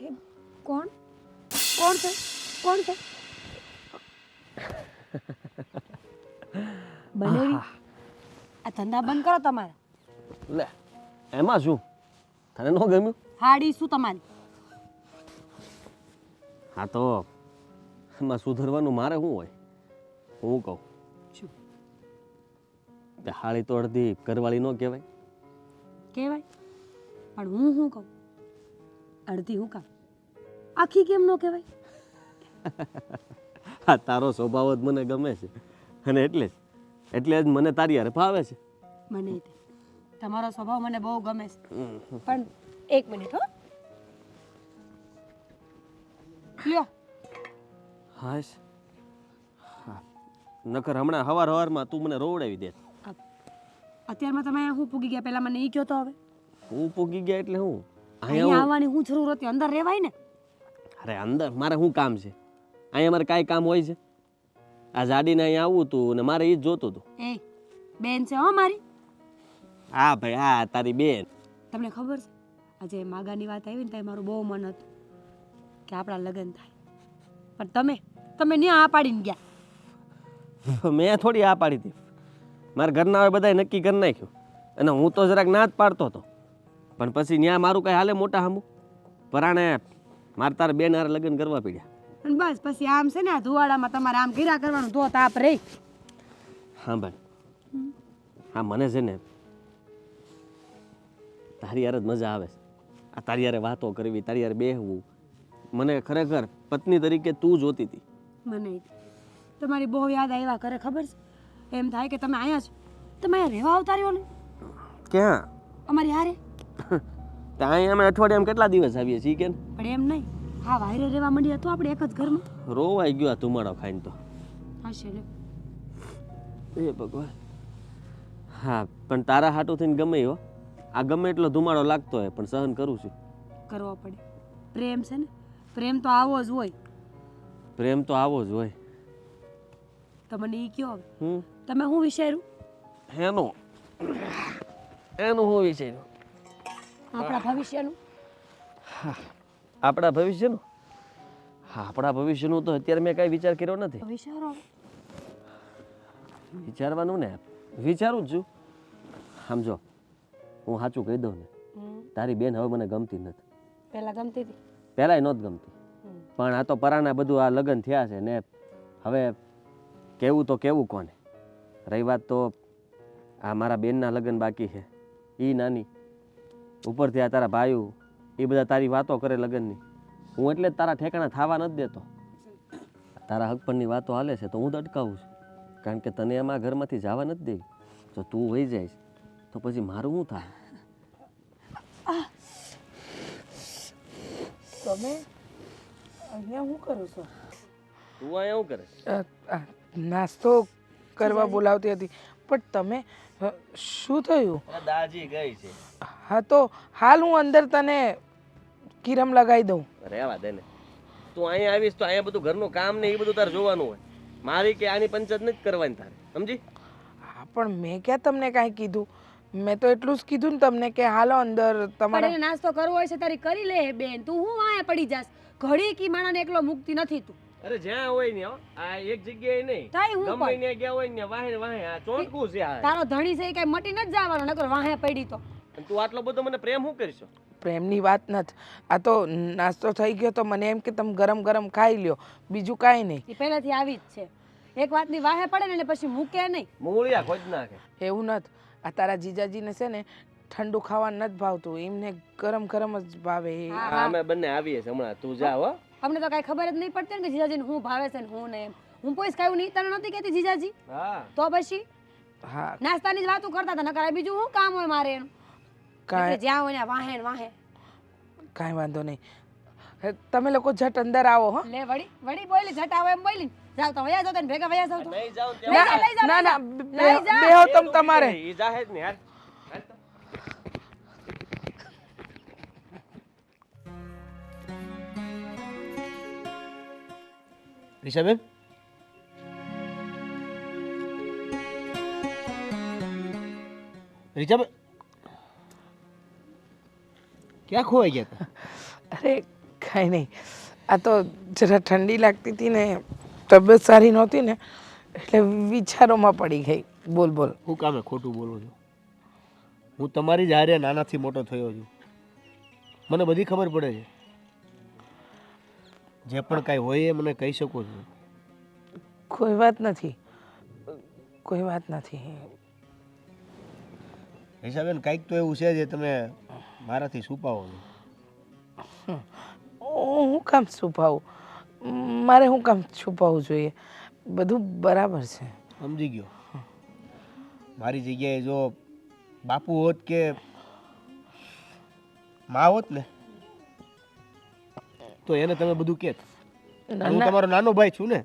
કોણ કોણ છે કોણ છે બનેવી આ ધંધા બંધ કરો તમારા લે એમાં શું તને ન ગમ્યું હાડી શું તમારી હા તો એમાં સુધરવાનું મારે શું હોય હું કહું શું કે હાળી તો અડધી ઘરવાળી ન કહેવાય કહેવાય પણ હું શું કહું અડધી હું કામ આખી કેમ ન કહેવાય હા તારો સ્વભાવ જ મને ગમે છે અને એટલે જ મને તારી હારે ભાવે છે મને તે તમારો સ્વભાવ મને બહુ ગમે છે પણ એક મિનિટ હો લ્યો હાશ હા નકર હમણાં હવારમાં તું મને રોવડાવી દે અત્યારમાં તમે અહીંયા હું પૂગી ગયા પહેલા મને ઈ કહો તો હવે હું પૂગી ગયા એટલે હું અહીંયા આવવાની હું જરૂર હતી અંદર રહેવાય ને અરે અંદર મારે શું કામ છે અહીંયા મારે કાંઈ કામ હોય છે આ જાડીને અહીંયા આવવું તું ને મારે ઈ જ જોતું હતું એ બેન છે હો મારી હા ભાઈ હા તારી બેન તમને ખબર છે આજે માગાની વાત આવી ને ત્યારે મારું બહુ મન હતું કે આપણા લગ્ન થાય પણ તમે ન્યા આ પાડીને ગયા મેં થોડી આ પાડી હતી મારા ઘરના હવે બધાએ નક્કી કરી નાખ્યું અને હું તો જરાક ના જ પાડતો હતો પણ પછી ન્યા મારું કાંઈ હાલે મોટા હામું પરાણે મારે તારે બેન હારે લગ્ન કરવા પડ્યા અને બસ પછી આમ છે ને આ ધુવાડામાં તમારે આમ કર્યા કરવાનું તો તાપ રહી હા ભાઈ હા મને છે ને તારી યાર જ મજા આવે છે આ તારી યારે વાતો કરવી તારી યારે બેહવું મને ખરેખર પત્ની તરીકે તું જોતી હતી મને તમારી બહુ યાદ આવ્યા કરે ખબર છે એમ થાય કે તમે અહીંયા છો તમે અહીંયા રહેવા આવતા રહ્યો ને ક્યાં અમારી હારે ત્યાં અમે અઠવાડિયામાં કેટલા દિવસ આવીએ છીએ કે પણ એમ નહીં હા વાયરે રહેવા માંડી હતો આપણે એક જ ઘરમાં રોવાઈ ગયો આ ધુમાડો ખાઈને તો હશે લે એ ભગવાન હા પણ તારા હાટું થઈને ગમે હો આ ગમે એટલો ધુમાડો લાગતો હોય પણ સહન કરું છું કરવો પડે પ્રેમ છે ને પ્રેમ તો આવો જ હોય પ્રેમ તો આવો જ હોય તો મને ઈ કયો હવે તમે શું વિચાર્યું એનું હું વિચાર્યું આપણા ભવિષ્યનું આપણા ભવિષ્યનું હા આપણા ભવિષ્યનું તો અત્યારે મેં કાંઈ વિચાર કર્યો નથી વિચારો વિચારવાનું ને વિચારું જ છું સમજો હું સાચું કહી દઉં ને તારી બેન હવે મને ગમતી નથી પહેલા ગમતી હતી પહેલાંય નહોતી ગમતી પણ આ તો પરાના બધું આ લગ્ન થયા છે ને હવે કેવું તો કેવું કોને રહી વાત તો આ મારા બેનના લગ્ન બાકી છે એ નાની ઉપરથી આ તારા ભાઈઓ એ બધા તારી વાતો કરે લગ્નની હું એટલે જ તારા ઠેકાણા થવા નથી દેતો તારા હક પરની વાતો હાલે છે તો હું જ અટકાવું છું કારણ કે તને એમાં ઘરમાંથી જવા નથી દેવી જો તું વહી જઈશ તો પછી મારું શું થાય તમે અહીંયા શું કરો છો તું અહીંયા શું કરે નાસ્તો કરવા બોલાવતી હતી પણ તમે શું થયું દાજી ગઈ છે હા તો હાલ હું અંદર તને કિરમ લગાવી દઉં રહેવા દે ને તું અહીંયા આવીશ તો અહીંયા બધું ઘરનું કામ ને એ બધું તારે જોવાનું હોય મારી કે આની પંચાયત નથી કરવાની તારે સમજી હા પણ મેં ક્યાં તમને કાંઈ કીધું મેં તો એટલું જ કીધું ને તમને કે હાલો અંદર પણ તમારે એને નાસ્તો કરવો હોય છે તારી કરી લે બેન તું હું વાયા પડી જાસ ઘડી કી માણાને એકલો મુક્તિ નથી તું અરે જ્યાં હોય ને આ એક જગ્યાએ નહીં તાઈ હું ગમે ને ગયા હોય ને વાહે વાહે આ ચોંટકું છે આ તારો ધણી છે એ કઈ મટી નથી જવાનો નકર વાહે પડી તો અને તું આટલો બધો મને પ્રેમ શું કરશો પ્રેમની વાત નથી આ તો નાસ્તો થઈ ગયો તો મને એમ કે તમે ગરમ ગરમ ખાઈ લ્યો બીજું કાંઈ નહીં એ પહેલાથી આવી જ છે એક વાતની વાહે પડે ને એટલે પછી મૂકે નહીં મૂળિયા ખોજ નાખે એવું નથી આ તારા જીજાજીને છે ને ઠંડુ ખાવાનું નથી ભાવતું એમને ગરમ ગરમ જ ભાવે અમે બંને આવીએ છીએ હમણાં તું જા હો અમને તો કઈ ખબર જ નહીં પડતી ને કે જીજાજીને હું ભાવે છે ને હું ને એમ હું પોઈસ કાયું નહીં તને નથી કહેતી જીજાજી હા તો પછી હા નાસ્તાની જ વાતો કરતા હતા નકર આ બીજું શું કામ હોય મારે એનું કાંઈ એટલે જ્યાં હોય ને વાહે ને વાહે કાંઈ વાંધો નહીં તમે લોકો ઝટ અંદર આવો હો લે વળી બોલી જટા હોય એમ બોલી જાવ તો વયા જાવ તને ભેગા વયા જાવ તો નહીં જાઉં લઈ જા, લઈ જા, ના લઈ ના જા. લઈ જા. બેહો તમ તમારે ઈ જાહે જ ને યાર રિષાબેન રિષાબેન ક્યાં ખોવાઈ ગયા હતા અરે કાંઈ નહીં, આ તો જરા ઠંડી લાગતી હતી ને તબિયત સારી નહોતી ને એટલે વિચારોમાં પડી ગઈ. બોલ બોલ. હું કામે ખોટું બોલું છું? હું તમારી જ હારે નાનાથી મોટો થયો છું, મને બધી ખબર પડે છે. જે પણ કાંઈ હોય એ મને કહી શકો છો. કોઈ વાત નથી, કોઈ વાત નથી. હિસાબેન કાંઈક તો એવું છે જે તમે મારાથી છુપાવો છો. હું કામ છુપાવું? મારે શું કામ છુપાવવું જોઈએ? બધું બરાબર છે. સમજી ગયો. મારી જગ્યાએ જો બાપુ હોત કે મા હોત ને તો એને તમે બધું કહેત. હું તમારો નાનો ભાઈ છું ને.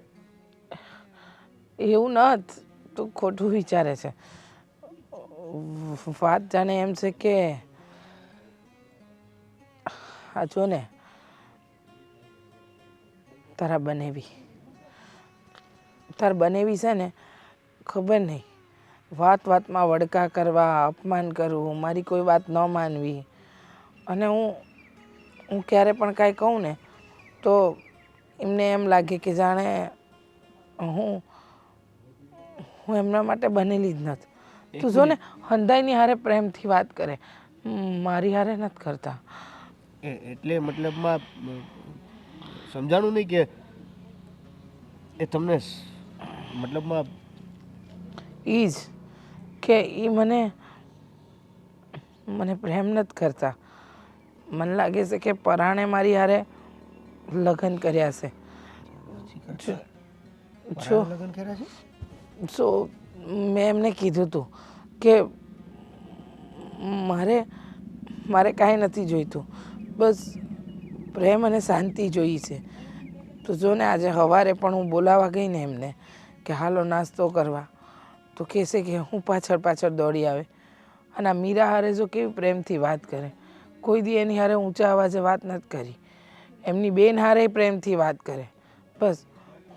એવું નથ, તું ખોટું વિચારે છે. વાત જાણે એમ છે કે આ જો ને તાર બનેવી છે ને, ખબર નહીં વાત વાતમાં વડકા કરવા, અપમાન કરવું, મારી કોઈ વાત ન માનવી, અને હું ક્યારે પણ કાંઈ કહું ને તો એમને એમ લાગે કે જાણે હું એમના માટે બનેલી જ નથી. તું જો ને હંધાઈની હારે પ્રેમથી વાત કરે, મારી હારે નથી કરતા. એટલે મતલબમાં સમજાણું નહીં કે એ તમને મતલબમાં એ જ કે એ મને પ્રેમ નથી કરતા. મને લાગે છે કે પરાણે મારી હારે લગ્ન કર્યા છે. જો લગ્ન કર્યા છે? સો મેં એમને કીધું હતું કે મારે કાંઈ નથી જોઈતું, બસ પ્રેમ અને શાંતિ જોઈએ છે. તો જો ને આજે સવારે પણ હું બોલાવા ગઈ ને એમને કે હાલો નાસ્તો કરવા, તો કહેશે કે હું પાછળ દોડી આવે. અને આ મીરા હારે જો કેવી પ્રેમથી વાત કરે, કોઈ દી એની હારે ઊંચા અવાજે વાત નથી કરી. એમની બેન હારે પ્રેમથી વાત કરે. બસ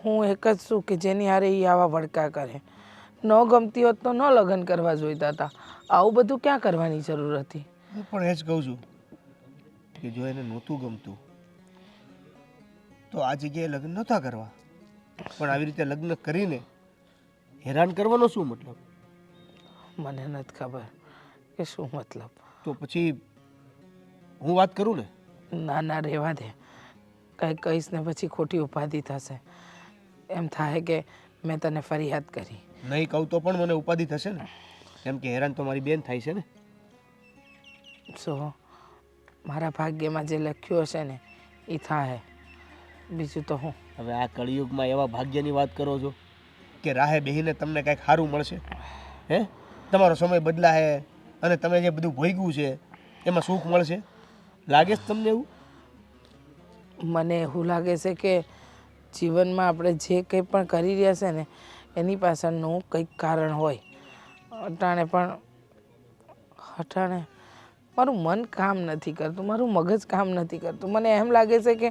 હું એક જ છું કે જેની હારે એ આવા વડકા કરે. ન ગમતી હોત તો ન લગ્ન કરવા જોઈતા હતા. આવું બધું ક્યાં કરવાની જરૂર હતી? હું પણ એ જ કહું છું કે જો એને નહોતું ગમતું તો આ જગ્યાએ લગ્ન નહોતા કરવા, પણ આવી રીતે લગ્ન કરીને હેરાન કરવાનો શું મતલબ? મને નથી ખબર કે શું મતલબ. તો પછી હું વાત કરું ને? ના ના, રહેવા દે. કંઈ કહીશ ને પછી ખોટી ઉપાધિ થશે. એમ થાય કે મેં તને ફરિયાદ કરી. નહીં કહું તો પણ મને ઉપાધિ થશે ને, કેમ કે હેરાન તો મારી બેન થાય છે ને. સો મારા ભાગ્યમાં જે લખ્યું હશે ને એ થાય, બીજું તો હું. હવે આ કળિયુગમાં એવા ભાગ્યની વાત કરો છો કે રાહે બેહીને તમને કાંઈક સારું મળશે? હે, તમારો સમય બદલાશે અને તમે જે બધું ભોગવ્યું છે એમાં સુખ મળશે? લાગે છે તમને એવું? મને એવું લાગે છે કે જીવનમાં આપણે જે કંઈ પણ કરી રહ્યા છે ને એની પાછળનું કંઈક કારણ હોય. અટાણે મારું મન કામ નથી કરતું, મારું મગજ કામ નથી કરતું. મને એમ લાગે છે કે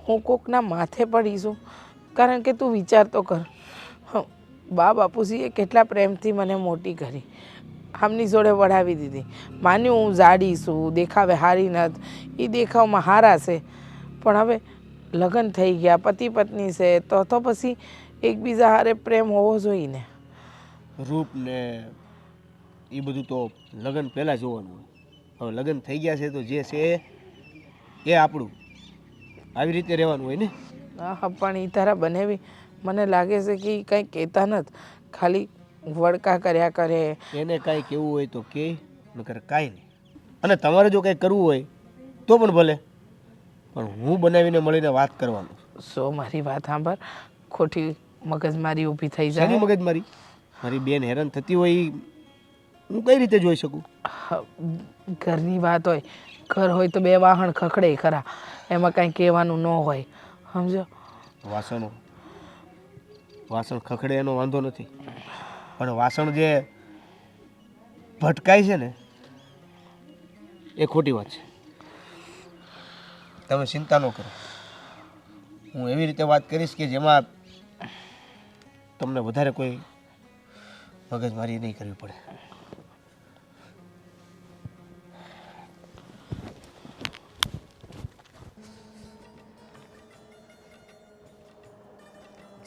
હું કોકના માથે પડી છું. કારણ કે તું વિચાર તો કર, બાપુજીએ કેટલા પ્રેમથી મને મોટી કરી, આમની જોડે વળાવી દીધી. માન્યું હું જાડી છું, દેખાવે હારી નથી, એ દેખાવમાં હારા છે, પણ હવે લગ્ન થઈ ગયા, પતિ પત્ની છે, તો પછી એકબીજા હારે પ્રેમ હોવો જોઈએ ને. રૂપ ને એ બધું તો લગ્ન પહેલાં જોવાનું હોય. હવે લગ્ન થઈ ગયા છે તો જે છે એ આપણું, આવી રીતે રહેવાનું હોય ને. હા, પણ એ તારા બનેવી મને લાગે છે કે એ કંઈ કહેતા નથી, ખાલી વડકા કર્યા કરે. એને કાંઈ કહેવું હોય તો કહે, નકર કાંઈ નહીં. અને તમારે જો કંઈ કરવું હોય તો પણ ભલે, પણ હું બનાવીને મળીને વાત કરવાનું. સો મારી વાત સાંભળ, ખોટી મગજમારી ઊભી થઈ શેની જાય. મગજમારી? મારી બેન હેરાન થતી હોય ઈ હું કઈ રીતે જોઈ શકું? ઘરની વાત હોય, ઘર હોય તો બે વાહણ ખખડે ખરા, એમાં કાંઈ કહેવાનું ન હોય, સમજો. વાસણ ખખડે એનો વાંધો નથી, પણ વાસણ જે ભટકાય છે ને એ ખોટી વાત છે. તમે ચિંતા ન કરો, હું એવી રીતે વાત કરીશ કે જેમાં તમને વધારે કોઈ મગજમારી નહીં કરવી પડે.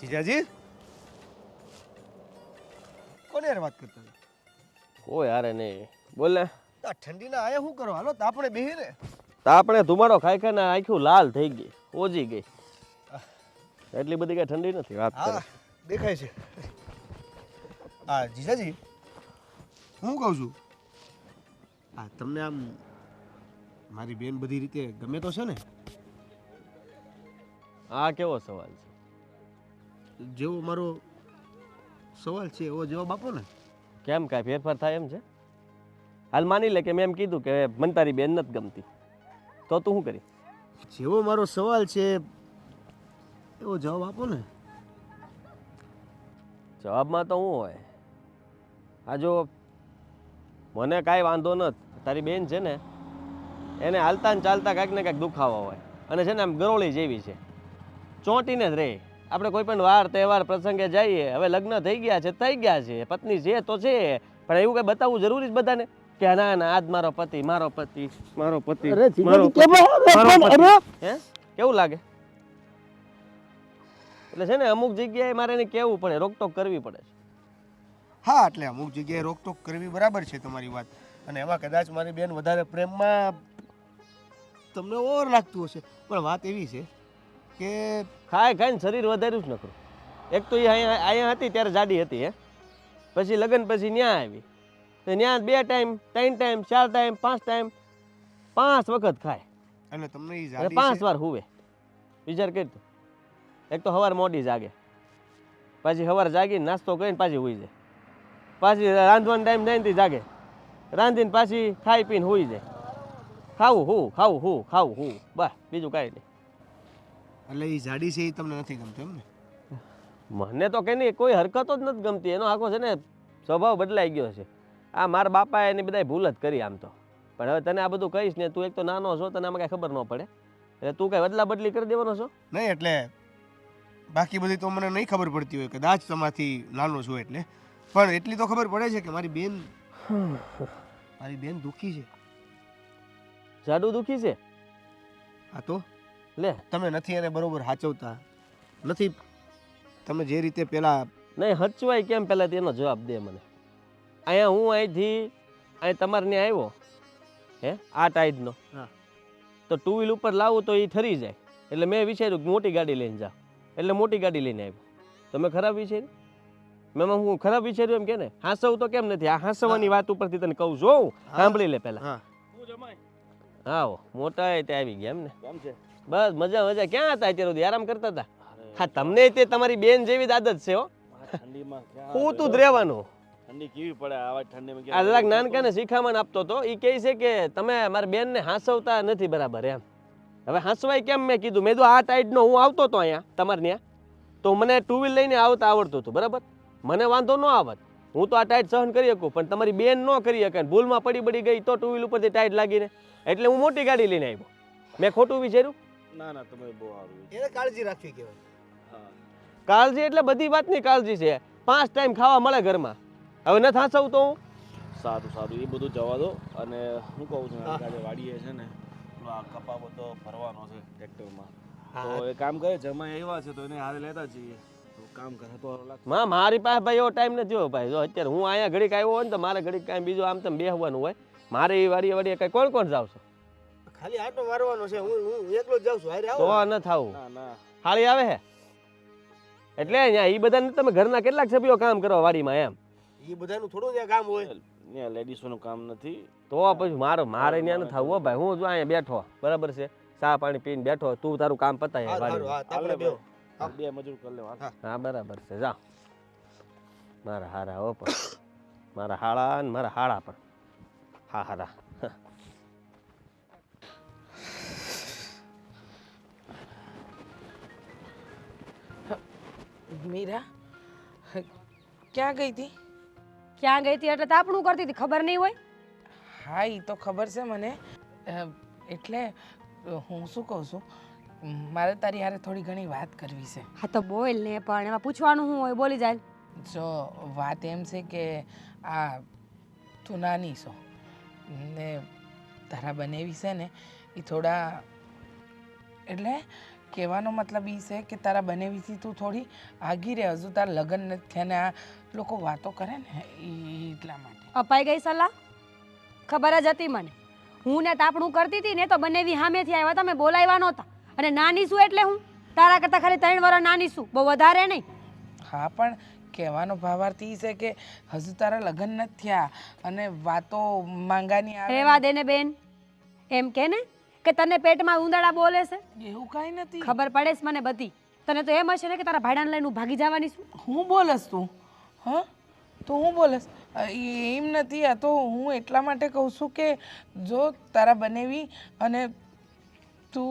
જીજાજી કોને યાર વાત કરતા હતા? કોઈ હારે નહીં બોલ ને. આ ઠંડીના આયા શું કરો? હાલો તાપણે બેહી ને. આપણે ધુમાડો ખાઈ ખાઈને આખું લાલ થઈ ગઈ, ઓજી ગઈ. એટલી બધી કઈ ઠંડી નથી વાત કરે. હા દેખાય છે. હા જીજાજી હું કહું છું, હા તમને આમ મારી બેન બધી રીતે ગમે તો છે ને? આ કેવો સવાલ છે? જેવો મારો સવાલ છે એવો જવાબ આપો ને. કેમ કાંઈ ફેરફાર થાય એમ છે? હાલ માની લે કે મેં એમ કીધું કે મને તારી બેન નથી ગમતી, તો તું શું કરી? જેવો મારો સવાલ છે એવો જવાબ આપો ને. જવાબમાં તો શું હોય? આ જો મને કાંઈ વાંધો નથી, તારી બેન છે ને એને હાલતા ને ચાલતા કાંઈક ને કાંઈક દુખાવો હોય, અને છે ને આમ ગરોળી જેવી છે, ચોંટીને જ રહે. આપણે કોઈ પણ વાર તહેવાર પ્રસંગે જઈએ, હવે લગ્ન થઈ ગયા છે, પત્ની છે તો છે, પણ એવું કંઈ બતાવવું જરૂરી જ બધાને કે ના ના આજ મારો પતિ મારો પતિ મારો પતિ મારો પતિ, મારો પતિ. હે કેવું લાગે? એટલે છે ને અમુક જગ્યાએ મારે એને કહેવું પડે, રોકટોક કરવી પડે છે. હા એટલે અમુક જગ્યાએ રોકટોક કરવી બરાબર છે તમારી વાત, અને એમાં કદાચ મારી બેન વધારે પ્રેમમાં તમને ઓવર લાગતું હશે, પણ વાત એવી છે કે ખાય ખાઈને શરીર વધાર્યું જ નખરું. એક તો એ અહીંયા હતી ત્યારે જાડી હતી, હે પછી લગ્ન પછી ન્યા આવી તો ન્યા 2 ટાઈમ 3 ટાઈમ 4 ટાઈમ 5 ટાઈમ 5 વખત ખાય એટલે તમને એ અને જાડી 5 છે. વાર હુવે. વિચાર કરી તું. એક તો સવાર મોડી જાગે, પાછી સવાર જાગીને નાસ્તો કરીને પાછી હુઈ જાય, પાછી રાંધવાનો ટાઈમ થાય ને જાગે, રાંધીને પાછી ખાઈ પીને હુઈ જાય. ખાવું હું બસ બીજું કાંઈ નહીં. એટલે એ જાડી છે એ તમને નથી ગમતું એમ ને? મને તો કે નહીં કોઈ હરકતો જ નથી ગમતી, એનો આખો છે ને સ્વભાવ બદલાઈ ગયો છે. આ મારા બાપાએ એની બધા ભૂલ જ કરી આમ તો, પણ હવે તને આ બધું કહીશ ને, તું એક તો નાનો છો, તને આમાં કાંઈ ખબર ન પડે, એટલે તું કાંઈ બદલા બદલી કરી દેવાનો છો? નહીં એટલે બાકી બધી તો મને નહીં ખબર પડતી હોય, કદાચ તમારાથી નાનો છું એટલે, પણ એટલી તો ખબર પડે છે કે મારી બેન દુઃખી છે. જાડુ દુખી છે? હા તો લે તમે નથી એને બરોબર સાચવતા, નથી તમે જે રીતે પેલા. નહીં હચવાય કેમ પહેલાં તેનો જવાબ દે મને. અહીંયા હું અહીંથી અહીં તમારે ત્યાં આવ્યો હે આ ટાઈડનો, હા તો 2 વ્હીલ ઉપર લાવું તો એ ઠરી જાય, એટલે મેં વિચાર્યું કે મોટી ગાડી લઈને જાઉં, એટલે મોટી ગાડી લઈને આવ્યો. તો મેં ખરાબ વિચાર્યું? મેં હું ખરાબ વિચાર્યું એમ કે ને? હાંસવું તો કેમ નથી? આ હાંસવાની વાત ઉપરથી તને કહું છું, સાંભળી લે પહેલાં. હા આવો મોટા તે આવી ગયા એમ ને? કેમ છે? બસ મજા મજા. ક્યાં હતા અત્યારે સુધી? આરામ કરતા હતા? હા તમને તે તમારી બેન જેવી જ આદત છે હો, હું તું જ રહેવાનું. ઠંડી કેવી પડે આવા ઠંડીમાં? આ જરાક નાનકાને શિખામણ આપતો હતો, એ કહે છે કે તમે મારી બેનને હાંસવતા નથી બરાબર એમ. હવે હાંસવાય કેમ મેં કીધું, મેં આ ટાઈડનો હું આવતો હતો અહીંયા તમારે ત્યાં, તો મને 2 વ્હીલ લઈને આવતા આવડતું હતું બરાબર, મને વાંધો ન આવત, હું તો આ ટાઈડ સહન કરી શકું, પણ તમારી બેન ન કરી શકે, ભૂલમાં પડી ગઈ તો 2 વ્હીલ ઉપરથી ટાઈડ લાગીને, એટલે હું મોટી ગાડી લઈને આવ્યો. મેં ખોટું વિચાર્યું? ના ના તમે બહુ સારું. એને કાળજી રાખવી કહેવાય. હા કાળજી એટલે બધી વાતની કાળજી છે. 5 ટાઈમ ખાવા મળે ઘરમાં, હવે નથી હાંસવું તો હું? સારું સારું, એ બધું જવા દો. અને હું કહું છું આજે વાડીએ છે ને પેલો આ કપા બધો ભરવાનો છે ટ્રેક્ટરમાં, તો એ કામ કરે જમાઈ આવ્યા છે તો એને હારે લેતા જઈએ, તો કામ કરે તો લાગશે. મારી પાસે ભાઈ એવો ટાઈમ નથી હો ભાઈ. જો અત્યારે હું અહીંયા ઘડીક આવ્યો હોય ને તો મારે ઘડીક કાંઈ બીજું આમ તેમ બેહવાનું હોય, મારે એ વાડીએ કઈ કોણ જાવ છો? ખાલી આટો મારવાનો છે, હું એકલો જ જાઉં છું. હારે આવો. તો ન થાવું ના ના હાળી આવે હે એટલે અહીંયા એ બધાને તમે ઘરના કેટલાક સભ્યો કામ કરો વાડીમાં એમ? એ બધાનું થોડું ત્યાં કામ હોય. ત્યાં લેડીસોનું કામ નથી. તો પછી મારે ત્યાં ન થવું હો ભાઈ. હું જો અહીંયા બેઠો બરાબર છે, ચા પાણી પીને બેઠો, તું તારું કામ પતાય હારું, વાડીમાં. હા, આપણે બેહો. બે મજૂર કરી લેવા. હા બરાબર છે, જા. મારા હારા હો પણ મારા હાળા ને મારા હાળા પણ હા હારા. મીરા ક્યાં ગઈ હતી? ક્યાં ગઈ હતી એટલે તાપણું કરતી હતી, ખબર નહીં હોય? હા એ તો ખબર છે મને, એટલે હું શું કહું છું, મારે તારી હારે થોડી ઘણી વાત કરવી છે. હા તો બોલ ને, પણ એમાં પૂછવાનું શું હોય? બોલી જાય. જો વાત એમ છે કે આ તું નાની છો ને તારા બનેવી છે ને એ થોડા એટલે કહેવાનો મતલબ એ છે કે તારા બનેવીથી તું થોડી આગી રહે. હજુ તારા લગ્ન નથી થયા ને આ લોકો વાતો કરે ને એટલા માટે. અપાઈ ગઈ સલાહ? ખબર જ હતી મને. હું ને તાપણું કરતી હતી ને તો બનેવી સામેથી આવ્યા, તમે બોલાવ્યા નહોતા. અને નાની શું એટલે હું તારા કરતાં ખાલી 3 વર્ષ નાની છું, બહુ વધારે નહીં. હા, પણ કહેવાનો ભાવાર્થ એ છે કે હજુ તારા લગ્ન નથી થયા અને વાતો માંગાની આવે. રહેવા દે ને બેન, એમ કે ને કે તને પેટમાં ઉંદરડા બોલે છે. એવું કાંઈ નથી. ખબર પડે છે મને બધી. તને તો એમ હશે ને કે તારા ભાડાને લઈને હું ભાગી જવાની છું. હું બોલસ તું? હા, તો હું બોલસ એમ નથી. આ તો હું એટલા માટે કહું છું કે જો તારા બનેવી અને તું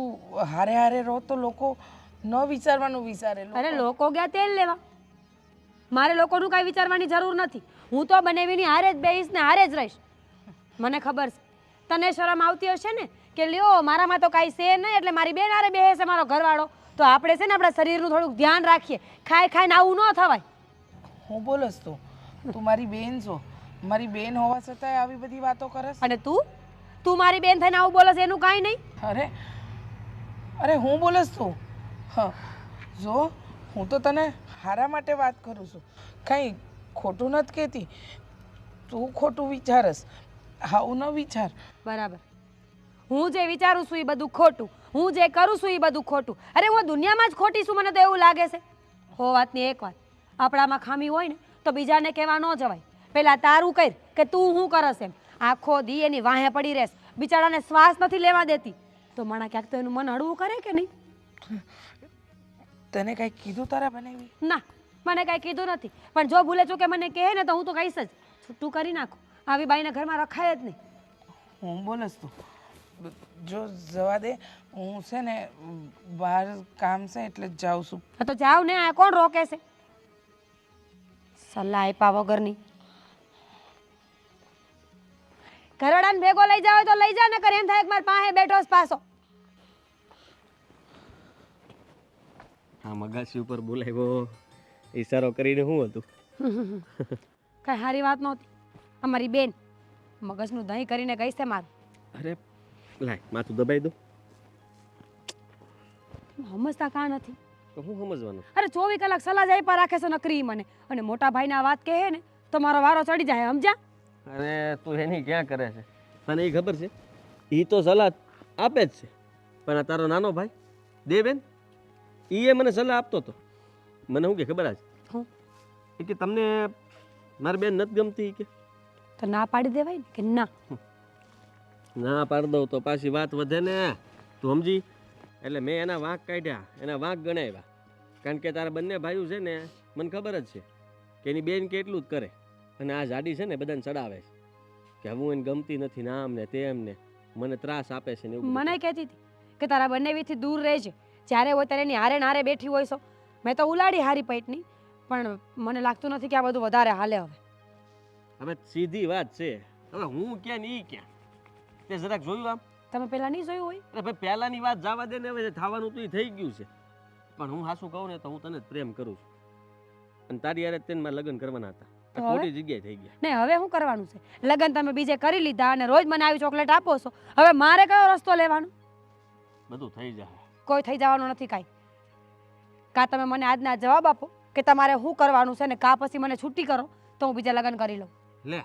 હારે હારે રહો તો લોકો ન વિચારવાનું વિચારે. અરે લોકો ગયા તેલ લેવા, મારે લોકોનું કાંઈ વિચારવાની જરૂર નથી. હું તો બનેવીની હારે જ બેહીશ ને હારે જ રહીશ. મને ખબર છે તને શરમ આવતી હશે ને કે લ્યો મારામાં તો કાંઈ છે નહીં એટલે મારી બેન હારે બેસે છે મારો ઘરવાળો. તો આપણે છે ને આપણા શરીરનું થોડુંક ધ્યાન રાખીએ. ખાઈ ખાઈને આવું ન થવાય. હું બોલસ તું? તું મારી બેન છો. મારી બેન હોવા છતાંય આવી બધી વાતો કરસ. અને તું મારી બેન થઈને આવું બોલે છે એનું કાંઈ નહીં. અરે હું બોલસ તું? હા, જો હું તો તને હારા માટે વાત કરું છું, કંઈ ખોટું નથી કહેતી. તું ખોટું વિચારસ, આવું ન વિચાર. બરાબર. હું જે વિચારું છું એ બધું ખોટું, હું જે કરું છું એ બધું ખોટું. અરે હું દુનિયામાં જ ખોટી છું, મને તો એવું લાગે છે. હો વાતની એક વાત, આપણામાં ખામી હોય ને તો બીજાને કહેવા ન જવાય. પહેલાં તારું કર કે તું શું કરસ એમ. આખો દી એની વાહે પડી રહેશ, બિચારાને શ્વાસ નથી લેવા દેતી. તો માણા ક્યાંક તો એનું મન હળવું કરે કે નહીં? તને કાંઈ કીધું તારા બનેવી? ના, મને કાંઈ કીધું નથી. પણ જો ભૂલે ચૂકે મને કહે ને તો હું તો કહીશ જ, છૂટું કરી નાખું. આવી બાઈના ઘરમાં રખાય જ નહીં. હું બોલસ તું? જો જવા દે, હું છે ને બહાર કામ છે એટલે જ જાઉં છું. હા તો જાવ ને, આ કોણ રોકે છે? સલાહ આપ્યા વગરની. ઘરવાળાને ભેગો લઈ જાવ તો લઈ જા, નકર એમ થાય કે મારા પાસે બેઠો જ પાછો. હા, મગાસી ઉપર બોલાવ્યો ઈશારો કરીને શું હતું? કઈ સારી વાત નહોતી. અમારી બેન મગજનું દહીં કરીને ગઈ છે મારું. અરે લાય માથું દબાઈ દો. સમજતા કાં નથી? તો હું સમજવાનું? અરે 24 કલાક સલાહ જ આપ્યા રાખે છે નકરી મને. અને મોટા ભાઈને આ વાત કહે ને તો મારો વારો ચડી જાય, સમજ્યા? અરે તું એની ક્યાં કરે છે? તને એ ખબર છે એ તો સલાહ આપે જ છે, પણ આ તારો નાનો ભાઈ દેવેન એ મને સલાહ આપતો હતો. મને શું કે ખબર જ હું એ કે તમને મારી બેન નથી ગમતી કે તો ના પાડી દેવાય ને કે ના. ના પાડી દઉં તો પાછી વાત વધે ને, તું સમજી? એટલે મેં એના વાંક કાઢ્યા, એના વાંક ગણાવ્યા. કારણ કે તારા બંને ભાઈઓ છે ને મને ખબર જ છે કે એની બેન કેટલું જ કરે. અને આ જાડી છે ને બધાને ચડાવે છે કે હું એને ગમતી નથી ને આમ ને તેમ ને મને ત્રાસ આપે છે ને એવું. મને કહેતી હતી કે તારા બંનેવીથી દૂર રહેજે, જ્યારે હોય ત્યારે એની હારે નારે બેઠી હોય છો. મેં તો ઉલાડી હારી પેટની, પણ મને લાગતું નથી કે આ બધું વધારે હાલે. હવે સીધી વાત છે, હવે હું ક્યાં ને ઈ ક્યાં, તે જરાક જોયું આમ? તમે પહેલા નહીં જોયું હોય? અરે ભાઈ પહેલાની વાત જવા દે ને, હવે થવાનું તો એ થઈ ગયું છે. પણ હું હાસું કહું ને તો હું તને જ પ્રેમ કરું છું, અને તારી યારે તેને મારે લગ્ન કરવાના હતા. ખોટી જગ્યાએ થઈ ગયા. નહીં, હવે શું કરવાનું છે? લગ્ન તમે બીજે કરી લીધા અને રોજ મને આવી ચોકલેટ આપો છો. હવે મારે કયો રસ્તો લેવાનો? બધું થઈ જાય. કોઈ થઈ જવાનું નથી કાંઈ. કાં તમે મને આજના જવાબ આપો કે તમારે શું કરવાનું છે ને કાં પછી મને છૂટી કરો તો હું બીજા લગ્ન કરી લઉં. લે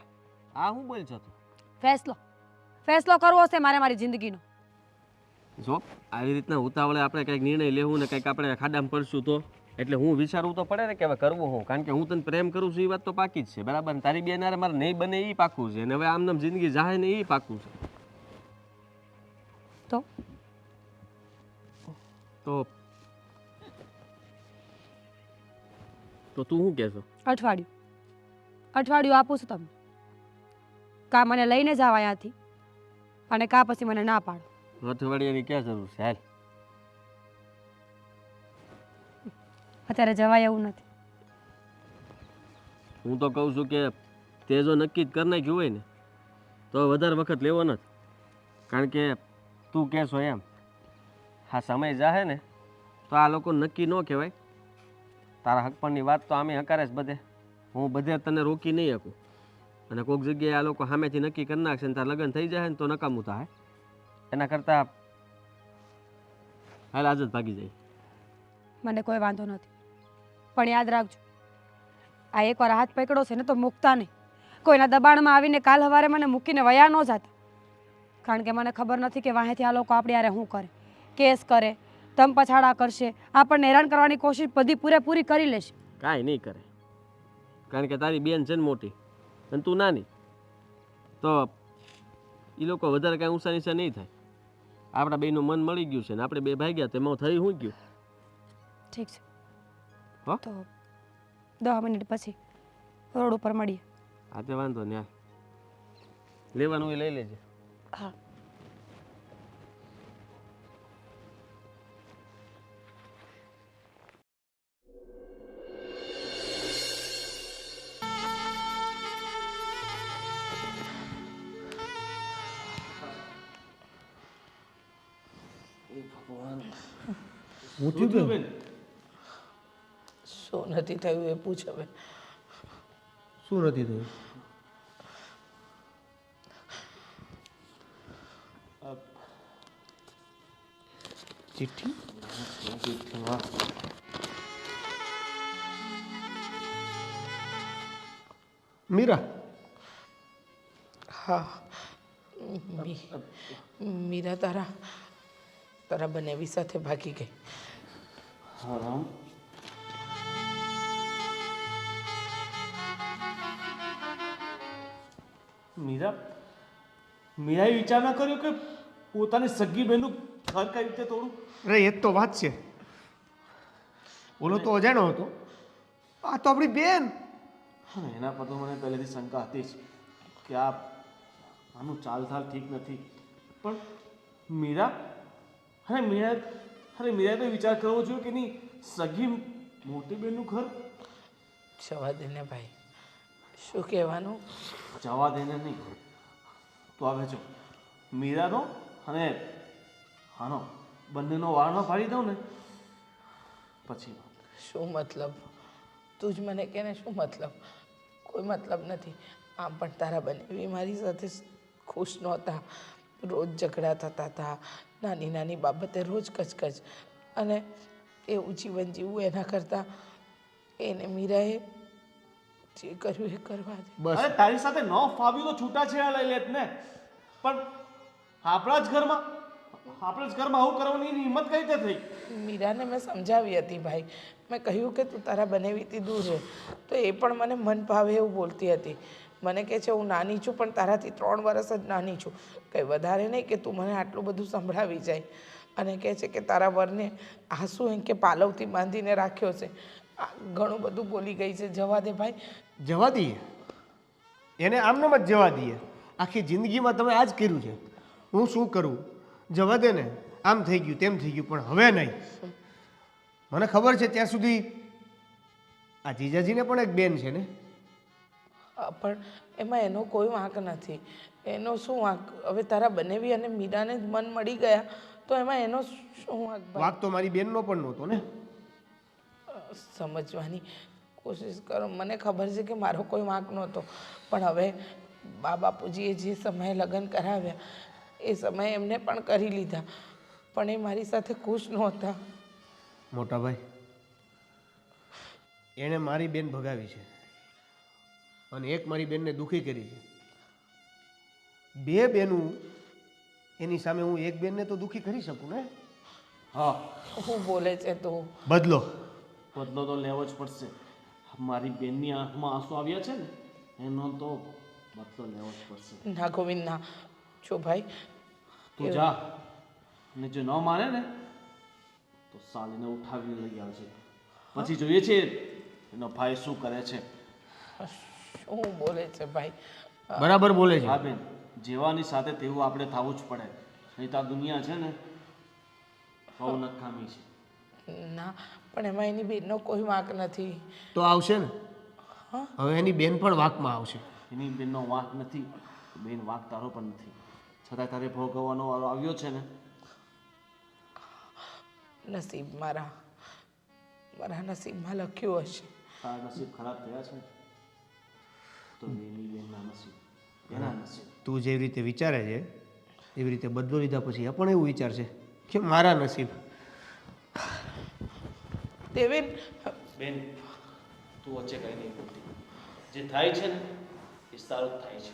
આ હું બોલ છો તું? ફેસલો કરવો છે મારે મારી જિંદગીનો. જો આવી રીતના ઉતાવળે આપણે કંઈક નિર્ણય લેવું ને કંઈક આપણે ખાડામાં પડશું તો એટલે હું વિચારવું તો પડે ને કે હવે કરવું હું. કારણ કે હું તને પ્રેમ કરું છું એ વાત તો પાકી જ છે, બરાબર? તારી બેન હારે મારે નહીં બને એ પાકું છે, અને હવે આમ નામ જિંદગી જાહે ને એ પાકું છે. તો તું શું કહેશો? અઠવાડિયું આપું છું તમને. કાં મને લઈને જાવ અહીંયાથી અને કાં પછી મને ના પાડો. અઠવાડિયાની ક્યાં જરૂર છે? હાલ અત્યારે જવાય એવું નથી. હું તો કહું છું કે તે જો નક્કી જ કરી નાખ્યું હોય ને તો વધારે વખત લેવો નથી. કારણ કે તું કહેશો એમ હા સમય જાહે ને તો આ લોકો નક્કી ન કહેવાય. તારા હકપણની વાત તો આમે હકારે જ બધે. હું બધે તને રોકી નહીં શકું, અને કોઈક જગ્યાએ આ લોકો સામેથી નક્કી કરી નાખશે ને તારા લગ્ન થઈ જાય ને તો નકામું થાય. એના કરતાં હાલ આજ જ ભાગી જાય. મને કોઈ વાંધો નથી, પણ યાદ રાખજો, આ એકવાર હાથ પકડો છે ને તો મૂકતા નહીં. કોઈના દબાણમાં આવીને કાલ સવારે મને મૂકીને વયા ન જતા, કારણ કે મને ખબર નથી કે વાહેથી આ લોકો આપણી યારે શું કરે, કેસ કરે, તમ પછાડા કરશે, આપણને હેરાન કરવાની કોશિશ બધી પૂરેપૂરી કરી લેશે. કાંઈ નહીં કરે, કારણ કે તારી બેન છે ને મોટી અને તું નાની, તો એ લોકો વધારે કાંઈ ઊંચા નીચા નહીં થાય. આપણા બેનું મન મળી ગયું છે ને આપણે બે ભાગ્યા તેમાં થઈ શું ગયું. ઠીક છે, હો? તો 10 મિનિટ પછી રોડ ઉપર મળીએ. હા તે વાંધો ને, લેવાનું એ લઈ લેજે. હા. હું થયું બેન? શું નથી થયું એ પૂછ હવે. શું નથી થયું? ચિઠ્ઠી? મીરા? હા, મીરા તારા બનેવી સાથે ભાગી ગઈ. રામ, મીરાએ વિચાર ના કર્યો કે પોતાની સગી બહેનનું ઘર કઈ રીતે તોડું? અરે એ જ તો વાત છે. ઓલો તો અજાણ્યો હતો, આ તો આપણી બેન. હા, એના પર તો મને પહેલેથી શંકા હતી જ કે આનું ચાલથાલ ઠીક નથી. પણ મીરાએ તો વિચાર કરવો જોઈએ કે નહીં, સગી મોટી બહેનનું ઘર. જવા દે ને ભાઈ, શું કહેવાનું? જવા દેને નહીં તો આવે જો મીરાનો અને આનો બંનેનો વાળનો પાડી દઉં ને પછી શું મતલબ? તું જ મને કહે ને, શું મતલબ? કોઈ મતલબ નથી. આમ પણ તારા બનેવી મારી સાથે ખુશ નહોતા, રોજ ઝઘડા થતા હતા, નાની નાની બાબતે રોજ કચકચ, અને એવું જીવન જીવવું એના કરતાં એને મીરાએ જે કર્યું એ કરવા દે. બસ અરે તારી સાથે ન ફાવ્યું તો છૂટાછેડા લઈ લેત ને, પણ આપણા જ ઘરમાં આવું કરવાની હિંમત કઈ રીતે થઈ? મીરાને મેં સમજાવી હતી ભાઈ, મેં કહ્યું કે તું તારા બનેવીથી દૂર રહે, તો એ પણ મને મન ભાવે એવું બોલતી હતી. મને કહે છે હું નાની છું, પણ તારાથી 3 વર્ષ જ નાની છું, કંઈ વધારે નહીં કે તું મને આટલું બધું સંભળાવી જાય. અને કહે છે કે તારા વરને આંસુ એમ કે પાલવથી બાંધીને રાખ્યો છે. ઘણું બધું બોલી ગઈ છે. જવા દે ભાઈ. જવા દઈએ એને, આમનામ જ જવા દઈએ. આખી જિંદગીમાં તમે આ જ કર્યું છે. હું શું કરું? જવા દે ને. આમ થઈ ગયું, તેમ થઈ ગયું, પણ હવે નહીં. મને ખબર છે ત્યાં સુધી આ જીજાજીને પણ એક બેન છે ને. પણ એમાં એનો કોઈ વાંક નથી. એનો શું વાંક? હવે તારા બનેવી અને મીરાને જ મન મળી ગયા તો એમાં એનો શું વાંક? વાંક તો મારી બેનનો પણ નહોતો ને. સમજવાની કોશિશ કરો. મને ખબર છે કે મારો કોઈ વાંક નહોતો, પણ હવે બા બાપુજીએ જે સમયે લગ્ન કરાવ્યા એ સમયે એમને પણ કરી લીધા, પણ એ મારી સાથે ખુશ નહોતા. મોટા ભાઈ, એણે મારી બેન ભગાવી છે અને એક મારી બેનને દુઃખી કરી છે. 2 બેનું એની સામે હું એક બેનને તો દુઃખી કરી શકું ને. હા, હું બોલે છે તું? બદલો તો લેવો જ પડશે. મારી બેનની આંખમાં આંસુ આવ્યા છે ને, એનો તો બદલો લેવો જ પડશે. ના ગોવિંદ ના. જો ભાઈ તું જા, અને જો ન માને ને તો સાલીને ઉઠાવીને લઈ આવજે. પછી જોઈએ છે એનો ભાઈ શું કરે છે. શું બોલે છે ભાઈ? બરાબર બોલે છે. હા બેન, જેવાની સાથે તેવું આપણે થવું જ પડે, નહીં તો આ દુનિયા છે ને બહુ નકામી છે. ના, પણ એમાં એની બેનનો કોઈ વાંક નથી. તો આવશે ને, હવે એની બેન પણ વાંકમાં આવશે. એની બેનનો વાંક નથી, બેન વાંક તારો પણ નથી, છતાં તારે ભોગવવાનો વારો આવ્યો છે ને. નસીબ મારા નસીબમાં લખ્યું હશે. તારા નસીબ ખરાબ થયા છે તો એની બેનના નસીબ, એના નસીબ. તું જેવી રીતે વિચારે છે એવી રીતે બદલો લીધા પછી એ પણ એવું વિચારશે કે મારા નસીબ. દેવેન બેન તું વચ્ચે કંઈ નહીં બોલતી. જે થાય છે ને એ સારું જ થાય છે.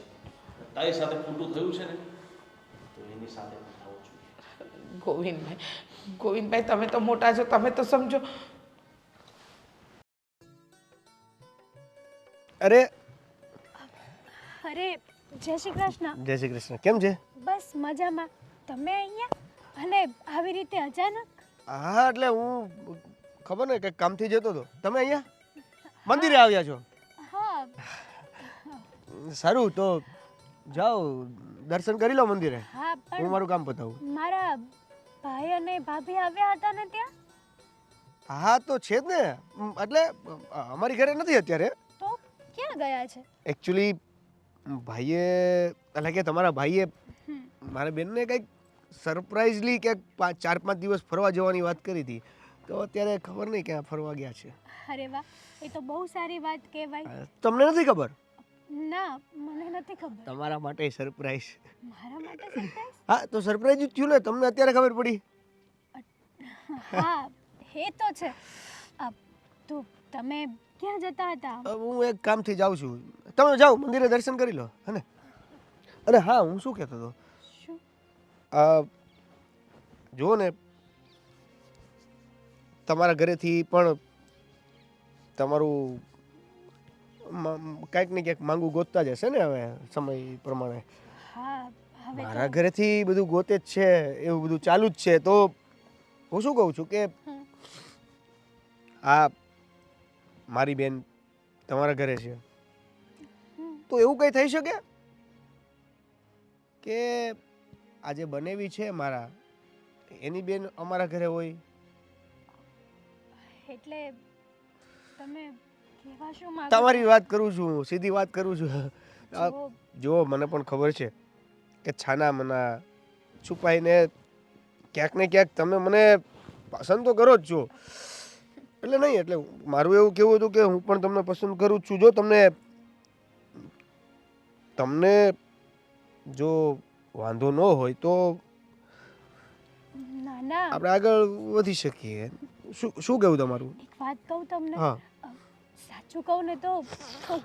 તારી સાથે ખોટું થયું છે ને તો એની સાથે પણ થવું જોઈએ. ગોવિંદભાઈ તમે તો મોટા છો, તમે તો સમજો. અરે અરે જય શ્રી કૃષ્ણ. જય શ્રી કૃષ્ણ. કેમ છે? બસ મજામાં. તમે અહીંયા અને આવી રીતે અચાનક? હા એટલે હું ખબર ને કંઈક કામથી જતો હતો. તમે અહીંયા મંદિરે આવ્યા છો? હા. સારું તો જાઓ દર્શન કરી લો મંદિરે. હા હું પણ મારું કામ પતાવું. મારા ભાઈ અને ભાભી આવ્યા હતા ને ત્યાં? હા તો છે જ ને. એટલે અમારી ઘરે નથી અત્યારે. તો ક્યાં ગયા છે? એકચ્યુઅલી ભાઈએ એટલે કે તમારા ભાઈએ મારા બેનને કંઈક સરપ્રાઇઝલી ક્યાંક 4-5 દિવસ ફરવા જવાની વાત કરી હતી. તો અત્યારે ખબર નહીં ક્યાં ફરવા ગયા છે. અરે વાહ, એ તો બહુ સારી વાત કહેવાય. તમને નથી ખબર? ના, મને નથી ખબર. તમારા માટે સરપ્રાઈઝ. મારા માટે સરપ્રાઈઝ? હા તો સરપ્રાઈઝ જ થયું ને. તમને અત્યારે ખબર પડી? હા એ તો છે. તો તમે ક્યાં જતા હતા? હું એક કામથી જાઉં છું. તમે જાઓ મંદિરે દર્શન કરી લો હે. અને હા હું શું કહેતો હતો, શું? જુઓ ને તમારા ઘરેથી પણ તમારું કાંઈક ને ક્યાંક માંગુ ગોતતા જ હશે ને હવે સમય પ્રમાણે. હા હવે મારા ઘરેથી બધું ગોતે જ છે, એવું બધું ચાલુ જ છે. તો હું શું કહું છું કે આ મારી બેન તમારા ઘરે છે તો એવું કંઈ થઈ શકે કે આજે બનેવી છે મારા એની બેન અમારા ઘરે હોય? એટલે તમે કહેવા શું માંગો છો? તમારી વાત કરું છું, સીધી વાત કરું છું. જો જો મને પણ ખબર છે કે છાના મના છુપાઈને ક્યાંક ને ક્યાંક તમે મને પસંદ તો કરો જ છો. એટલે નહીં, એટલે મારું એવું કહેવું હતું કે હું પણ તમને પસંદ કરું જ છું. જો તમને જો વાંધો ન હોય તો ના ના, આપણે આગળ વધી શકીએ. શું કહેવું તમારું? એક વાત કહું તમને. હા સાચું કહું ને તો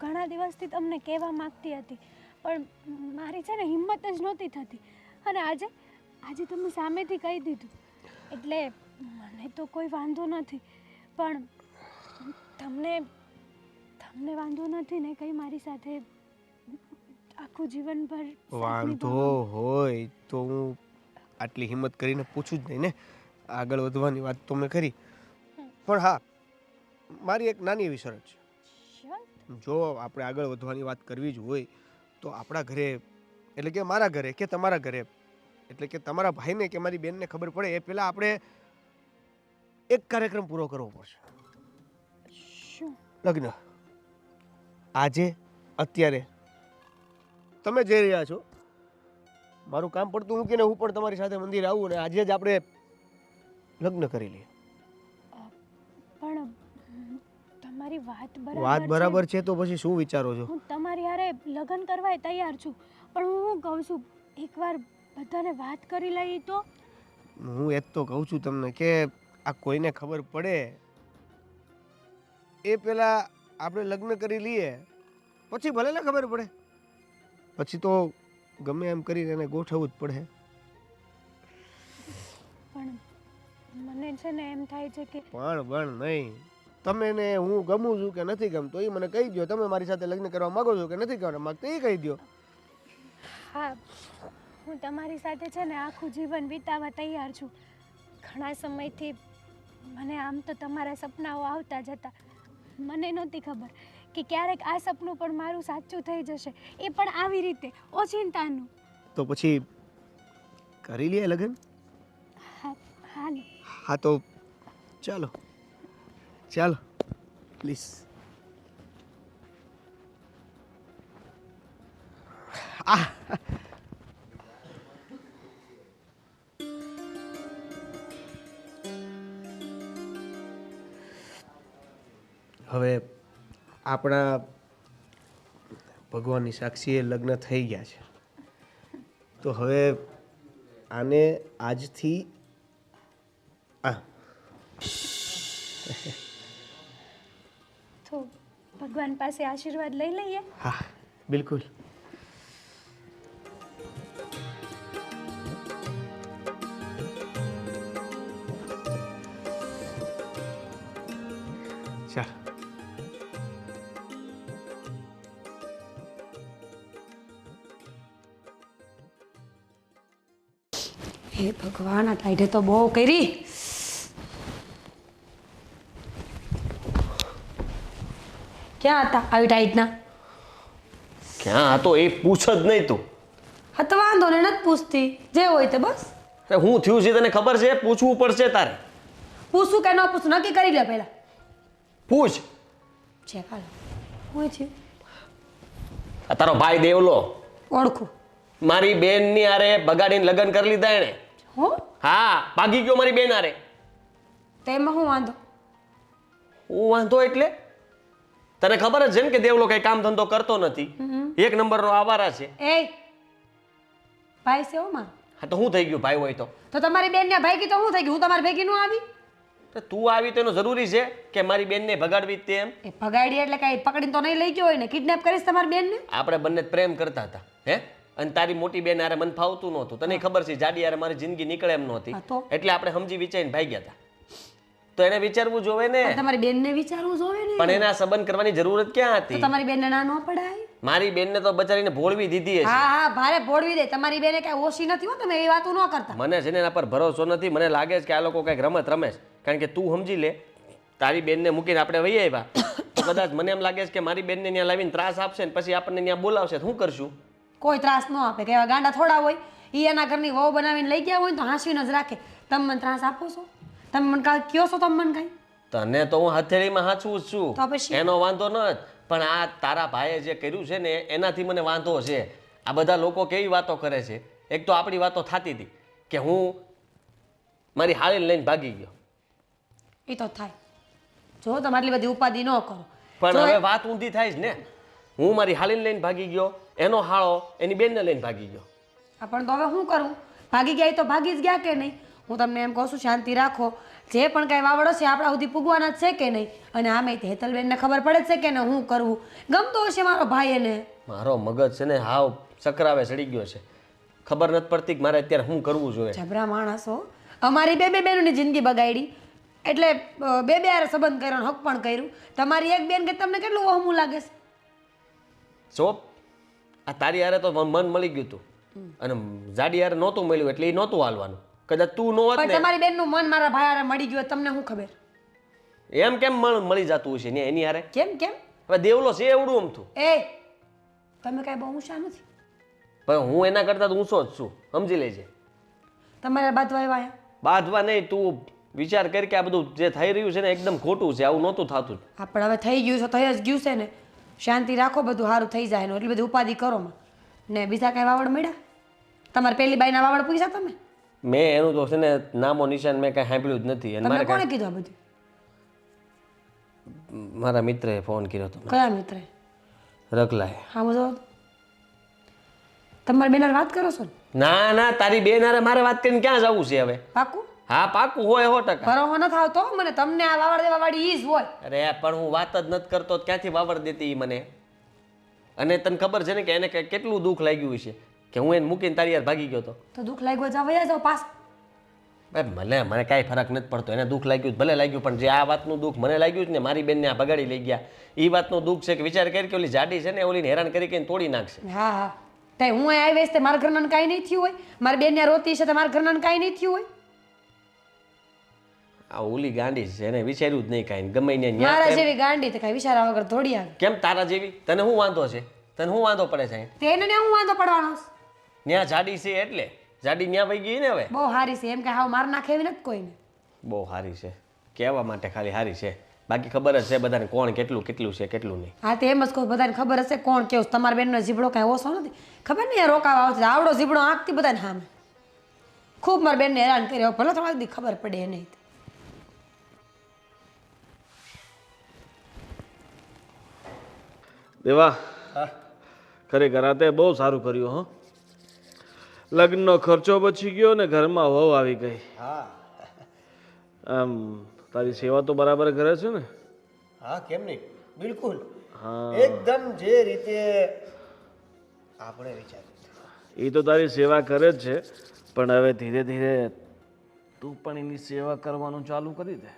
ઘણા દિવસથી તમને કહેવા માંગતી હતી પણ મારી છે ને હિંમત જ નહોતી થતી. અને આજે તમે સામેથી કહી દીધું એટલે મને તો કોઈ વાંધો નથી. પણ તમને વાંધો નથી ને કંઈ મારી સાથે આખું જીવનભર સાથ વાંધો નિભાવવાનો? હોય તો હું આટલી હિંમત કરીને પૂછું જ નહીં ને. આગળ વધવાની વાત તો મેં કરી. પણ હા મારી એક નાની એવી શરત છે. શ્યોર? જો આપણે આગળ વધવાની વાત કરવી જ હોય તો આપણા ઘરે એટલે કે મારા ઘરે કે તમારા ઘરે એટલે કે તમારા ભાઈને કે મારી બેનને ખબર પડે એ પહેલાં આપણે એક કાર્યક્રમ પૂરો કરવો પડશે. શું? લગ્ન. આજે અત્યારે તમે જઈ રહ્યા છો, મારું કામ પડતું મૂકીને હું પણ તમારી સાથે મંદિર આવું અને આજે જ આપણે લગ્ન કરી લઈએ. પણ તમારી વાત વાત બરાબર બરાબર છે તો પછી શું વિચારો છો? હું તમારી હારે લગ્ન કરવા તૈયાર છું પણ હું કહું છું એકવાર બધાને વાત કરી લઈએ તો? હું એ જ તો કહું છું તમને કે આ કોઈને ખબર પડે એ પહેલા આપણે લગ્ન કરી લઈએ પછી ભલે ને ખબર પડે. પછી તો ગમે એમ કરીને એને ગોઠવવું જ પડે. પણ મને છે ને એમ થાય છે કે પણ નહીં. તમે ને હું ગમું છું કે નથી ગમતો એ મને કહી દો. તમે મારી સાથે લગ્ન કરવા માંગો છો કે નથી કરવા માંગતા એ કહી દો. હા, હું તમારી સાથે છે ને આખું જીવન વિતાવવા તૈયાર છું. ઘણા સમયથી મને આમ તો તમારા સપનાઓ આવતા જતા. મને નહોતી ખબર કે ક્યારેક આ સપનું પણ મારું સાચું થઈ જશે, એ પણ આવી રીતે ઓચિંતાનું. તો પછી કરી લઈએ લગ્ન? હા હા ને. હા તો ચાલો પ્લીઝ. હવે આપણા ભગવાનની સાક્ષીએ લગ્ન થઈ ગયા છે તો હવે આને આજથી તો ભગવાન પાસે આશીર્વાદ લઈ લઈએ. હા બિલકુલ. ચાલ. હે ભગવાન, આ ટાઈટે તો બહુ કરી. ક્યાં હતા આવી ટાઈટના? ક્યાં હતો એ પૂછ જ નહીં તું. હા તો વાંધો ને, નથી પૂછતી, જે હોય તે બસ. અરે હું થયું છે તને ખબર છે? પૂછવું પડશે તારે. પૂછું કે ન પૂછું નક્કી કરી લે પહેલા. પૂછ. છે કાલ હું છે આ તારો ભાઈ દેવલો ઓળખું. મારી બેનની આરે બગાડીને લગ્ન કરી લીધા એણે. હો હા, ભાગી ગયો મારી બેન આરે. તેમાં હું વાંધો? હું વાંધો એટલે તને ખબર જ છે ને કે દેવલો કઈ કામ ધંધો કરતો નથી, એક નંબરનો આવારા છે. એ ભાઈ છે હો મારો. હા તો હું થઈ ગયું ભાઈ હોય તો તમારી બેન ને ભાગી તો હું થઈ ગયું? હું તમારી ભેગી નું આવી? તો તું આવી તો એનું જરૂરી છે કે મારી બેનને ભગાડવી જ તે એમ? એ ભગાડી એટલે કઈ પકડીને તો નહીં લઈ ગયો હોય ને? કિડનેપ કરીશ તમારી બેનને? આપણે બંને પ્રેમ કરતા હતા હે, અને તારી મોટી બેન આરે મને ફાવતું નહોતું. તને ખબર છે જાડી આરે મારી જિંદગી નીકળે એમ નહોતી, હા તો? એટલે આપણે સમજી વિચારીને ભાગ્યા હતા. તો એને વિચારવું જોવે ને. પણ તમારી બેનને વિચારવું જોવે ને. પણ એના સંબંધ કરવાની જરૂરત ક્યાં તો હતી? તમારી બેનને ના ન પડાય? મારી બેનને તો બચારીને ભોળવી દીધી હશે. હા હા, ભારે ભોળવી દે. તમારી બેને કઈ ઓછી નથી હો, તમે એ વાતો ન કરતા. મને છે ને એના પર ભરોસો નથી. મને લાગે છે કે આ લોકો કઈક રમત રમે છે. કારણ કે તું સમજી લે, તારી બેનને મૂકીને આપણે વહી આવ્યા, તો કદાચ મને એમ લાગે છે કે મારી બેનને ત્યાં લાવીને ત્રાસ આપશે ને પછી આપણને ત્યાં બોલાવશે, શું કરશું? કોઈ ત્રાસ ન આપે. કેવા ગાંડા થોડા હોય. ઈ એના ઘરની વહુ બનાવીને લઈ ગયા હોય ને તો હાંસવીને જ રાખે. તમે મને ત્રાસ આપો છો? તમે મને કાંઈ કયો છો? તમે મને કાંઈ? તને તો હું હથેળીમાં હાચવું જ તો છું, પછી? એનો વાંધો ન જ. પણ આ તારા ભાઈએ જે કર્યું છે ને એનાથી મને વાંધો છે. આ બધા લોકો કેવી વાતો કરે છે. એક તો આપણી વાતો થતી હતી કે હું મારી હાળીને લઈને ભાગી ગયો. એ તો થાય. જો તમે આટલી બધી ઉપાધિ ન કરો. પણ જો હવે વાત ઊંધી થાય જ ને. હું મારી હાળીને લઈને ભાગી ગયો, એનો હાળો એની બેનને લઈને ભાગી ગયો. પણ તો હવે શું કરું? ભાગી ગયા એ તો ભાગી જ ગયા કે નહીં? હું તમને એમ કહું છું, શાંતિ રાખો. જે પણ કાંઈ વાવડો છે આપણા સુધી પૂગવાના જ છે કે નહીં? અને આમે હેતલબેનને ખબર પડે છે કે ને હું કરવું? ગમતો હશે મારો ભાઈ એને. મારો મગજ છે ને હાવ સકરાવે ચડી ગયો છે. ખબર નથી પડતી કે મારે અત્યારે શું કરવું જોઈએ. જબરા માણસો. અમારી બે બેનોની જિંદગી બગાડી એટલે બે હારે સંબંધ કર્યો ને હક પણ કર્યું. તમારી એક બેન કે તમને કેટલું વહમું લાગે છે? ચોપ, આ તારી હારે તો મન મળી ગયું હતું અને જાડી હારે નહોતું મળ્યું એટલે એ નહોતું હાલવાનું. કદાચ તું નો હોત પણ ને. તમારી બેનનું મન મારા ભાઈ હારે મળી ગયું તમને શું ખબર? એમ કેમ મળી જતું હશે ને એની હારે? કેમ કેમ? હવે દેવલો છે એવડું અમથું. એ તમે કાંઈ બહુ ઊંચા નથી. પણ હું એના કરતા તો ઊંચો જ છું, સમજી લેજે. તમારે બાંધવા આવ્યા? બાંધવા નહીં, તું વિચાર કર કે આ બધું જે થઈ રહ્યું છે ને એકદમ ખોટું છે. આવું નહોતું થતું. આપણે હવે થઈ ગયું છે, થઈ જ ગયું છે ને. શાંતિ રાખો, બધું સારું થઈ જાય ને. એટલી બધી ઉપાધિ કરો માં. ને બીજા કાંઈ વાવડ મળ્યા? તમારે પેલી બાઈના વાવડ પૂછ્યા તમે? મેં એનું તો છે ને નામો નિશાન મેં કાંઈ સાંભળ્યું જ નથી. અને તમને મારે કોણે કીધું આ બધું? મારા મિત્રએ ફોન કર્યો હતો. કયા મિત્રે? રગલાએ. હા મજો તમારી બેન હારે વાત કરો છો ને? ના ના, તારી બેન હારે મારે વાત કરીને ક્યાં જવું છે હવે? પાકું? હા પાકું હોય 100%. ભરોસો નથી આવતો મને. તમને આ વાવડ દેવા વાળી ઈ જ હોય. અરે પણ હું વાત જ નથી કરતો તો ક્યાંથી વાવડ દેતી ઈ મને? અને તને ખબર છે ને કે એને કેટલું દુઃખ લાગ્યું છે કે હું એને મૂકીને તારી યાર ભાગી ગયો હતો. તો દુઃખ લાગ્યું જાવ વયા જાવ પાસ. મને કાંઈ ફરક નથી પડતો. એને દુઃખ લાગ્યું ભલે લાગ્યું, પણ જે આ વાતનું દુઃખ મને લાગ્યું છે ને મારી બેનને આ ભગાડી લઈ ગયા એ વાતનું દુઃખ છે કે વિચાર કરી કે ઓલી જાડી છે ને ઓલીને હેરાન કરીને તોડી નાખશે. હા હા, તે હું આવીશ તે મારા ઘરનાને કાંઈ નહીં થયું હોય? મારી બેનને રોતી છે તે મારા ઘરનાને કાંઈ નહીં થયું હોય? આ ઓલી ગાંડી છે, એને વિચાર્યું જ નહીં કાંઈ. ગમે ને મારા જેવી ગાંડી તો કાંઈ વિચારા વગર થોડી આવે. કેમ તારા જેવી? તને શું વાંધો છે? તને શું વાંધો પડે છે? તેને ને હું વાંધો પડવાનો છે? ન્યા જાડી છે એટલે જાડી ન્યા વહી ગઈ ને. હવે બહુ સારી છે એમ કે હાવ માર નાખે એવી નથી કોઈને. બહુ સારી છે, કહેવા માટે ખાલી સારી છે, બાકી ખબર જ છે બધાને કોણ કેટલું છે કેટલું નહીં. હા તે એમ જ કહું, બધાને ખબર હશે કોણ કેવું. તમારા બેનનો જીબડો કાંઈ ઓછો નથી. ખબર નહીં રોકાવા આવશે આવડો જીબડો આંખથી બધાને સામે. ખૂબ મારા બેનને હેરાન કર્યો. ભલે થોડા દી ખબર પડે એ નહીં. દેવા, ખરેખર આ તે બહુ સારું કર્યું હો. લગ્નનો ખર્ચો બચી ગયો ને ઘરમાં વહુ આવી ગઈ. હા આમ તારી સેવા તો બરાબર કરે છે ને? હા કેમ નહીં. બિલકુલ હા એકદમ જે રીતે આપણે વિચાર્યું એ તો તારી સેવા કરે જ છે, પણ હવે ધીરે ધીરે તું પણ એની સેવા કરવાનું ચાલુ કરી દે.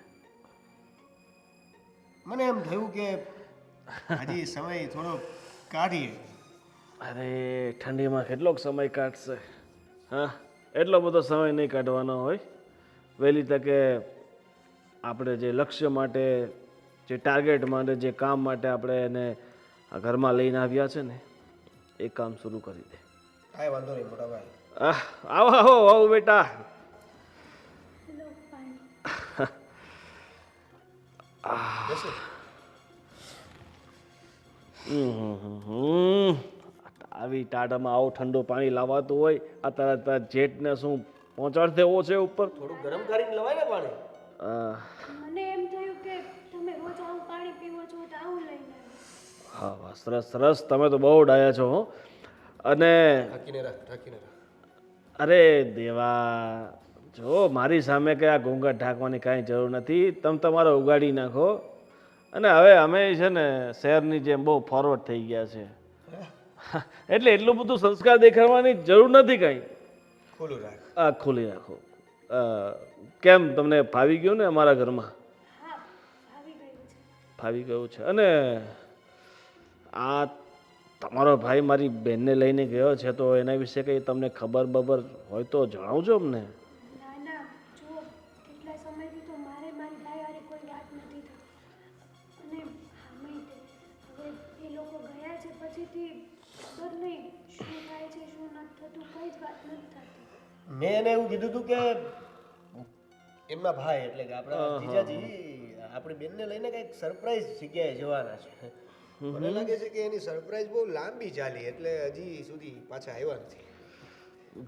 મને એમ થયું કે હજી સમય થોડો કાઢીએ. અરે ઠંડીમાં કેટલોક સમય કાઢશે? હા, એટલો બધો સમય નહીં કાઢવાનો હોય. વહેલી તકે આપણે જે લક્ષ્ય માટે, જે ટાર્ગેટ માટે, જે કામ માટે આપણે એને આ ઘરમાં લઈને આવ્યા છે ને, એ કામ શરૂ કરી દે. કાંઈ વાંધો નહીં મોટા ભાઈ. આવો આવો આવો બેટા. લો પાણી. બેસો. આવી ટાઢામાં આવું ઠંડુ પાણી લાવાતું હોય, આ તારા જેટને શું પહોંચાડી દેવો છે ઉપર? થોડું ગરમ કરીને લવાય ને પાણી. મને એમ થયું કે તમે રોજ આવું પાણી પીવો છો તો આવું લઈને આવ્યો. હા વાહ, સરસ સરસ, તમે તો બહુ ડાયા છો હો. અને ઢાંકીને રાખ. અરે દેવા, જો મારી સામે કઈ આ ઘૂંઘટ ઢાંકવાની કાંઈ જરૂર નથી. તમે તમારો ઉગાડી નાખો. અને હવે અમે છે ને શહેરની જેમ બહુ ફોરવર્ડ થઈ ગયા છે, એટલે એટલું બધું સંસ્કાર દેખાડવાની જરૂર નથી કાંઈ. ખુલ્લું રાખ. આ ખોલી રાખો. કેમ તમને ફાવી ગયું ને અમારા ઘરમાં? હા, આવી ગયું છે. ફાવી ગયું છે. અને આ તમારો ભાઈ મારી બેનને લઈને ગયો છે, તો એના વિશે કંઈ તમને ખબર બબર હોય તો જણાવજો અમને. ના ના, જુઓ કેટલા સમયથી તો મારી ભાઈ હારે કોઈ વાત નથી થઈ. અને આમેય તે હવે એ લોકો ગયા છે પછીથી ખબર નહીં શું થાય છે શું નથી થતું, કંઈ જ વાત નથી થતી. મેં એને એવું કીધું હતું કે એમના ભાઈ એટલે કે આપણા જીજાજી આપણી બેનને લઈને કંઈક સરપ્રાઈઝ જગ્યાએ જવાના છે. મને લાગે છે કે એની સરપ્રાઈઝ બહુ લાંબી ચાલી એટલે હજી સુધી પાછા આવ્યા નથી.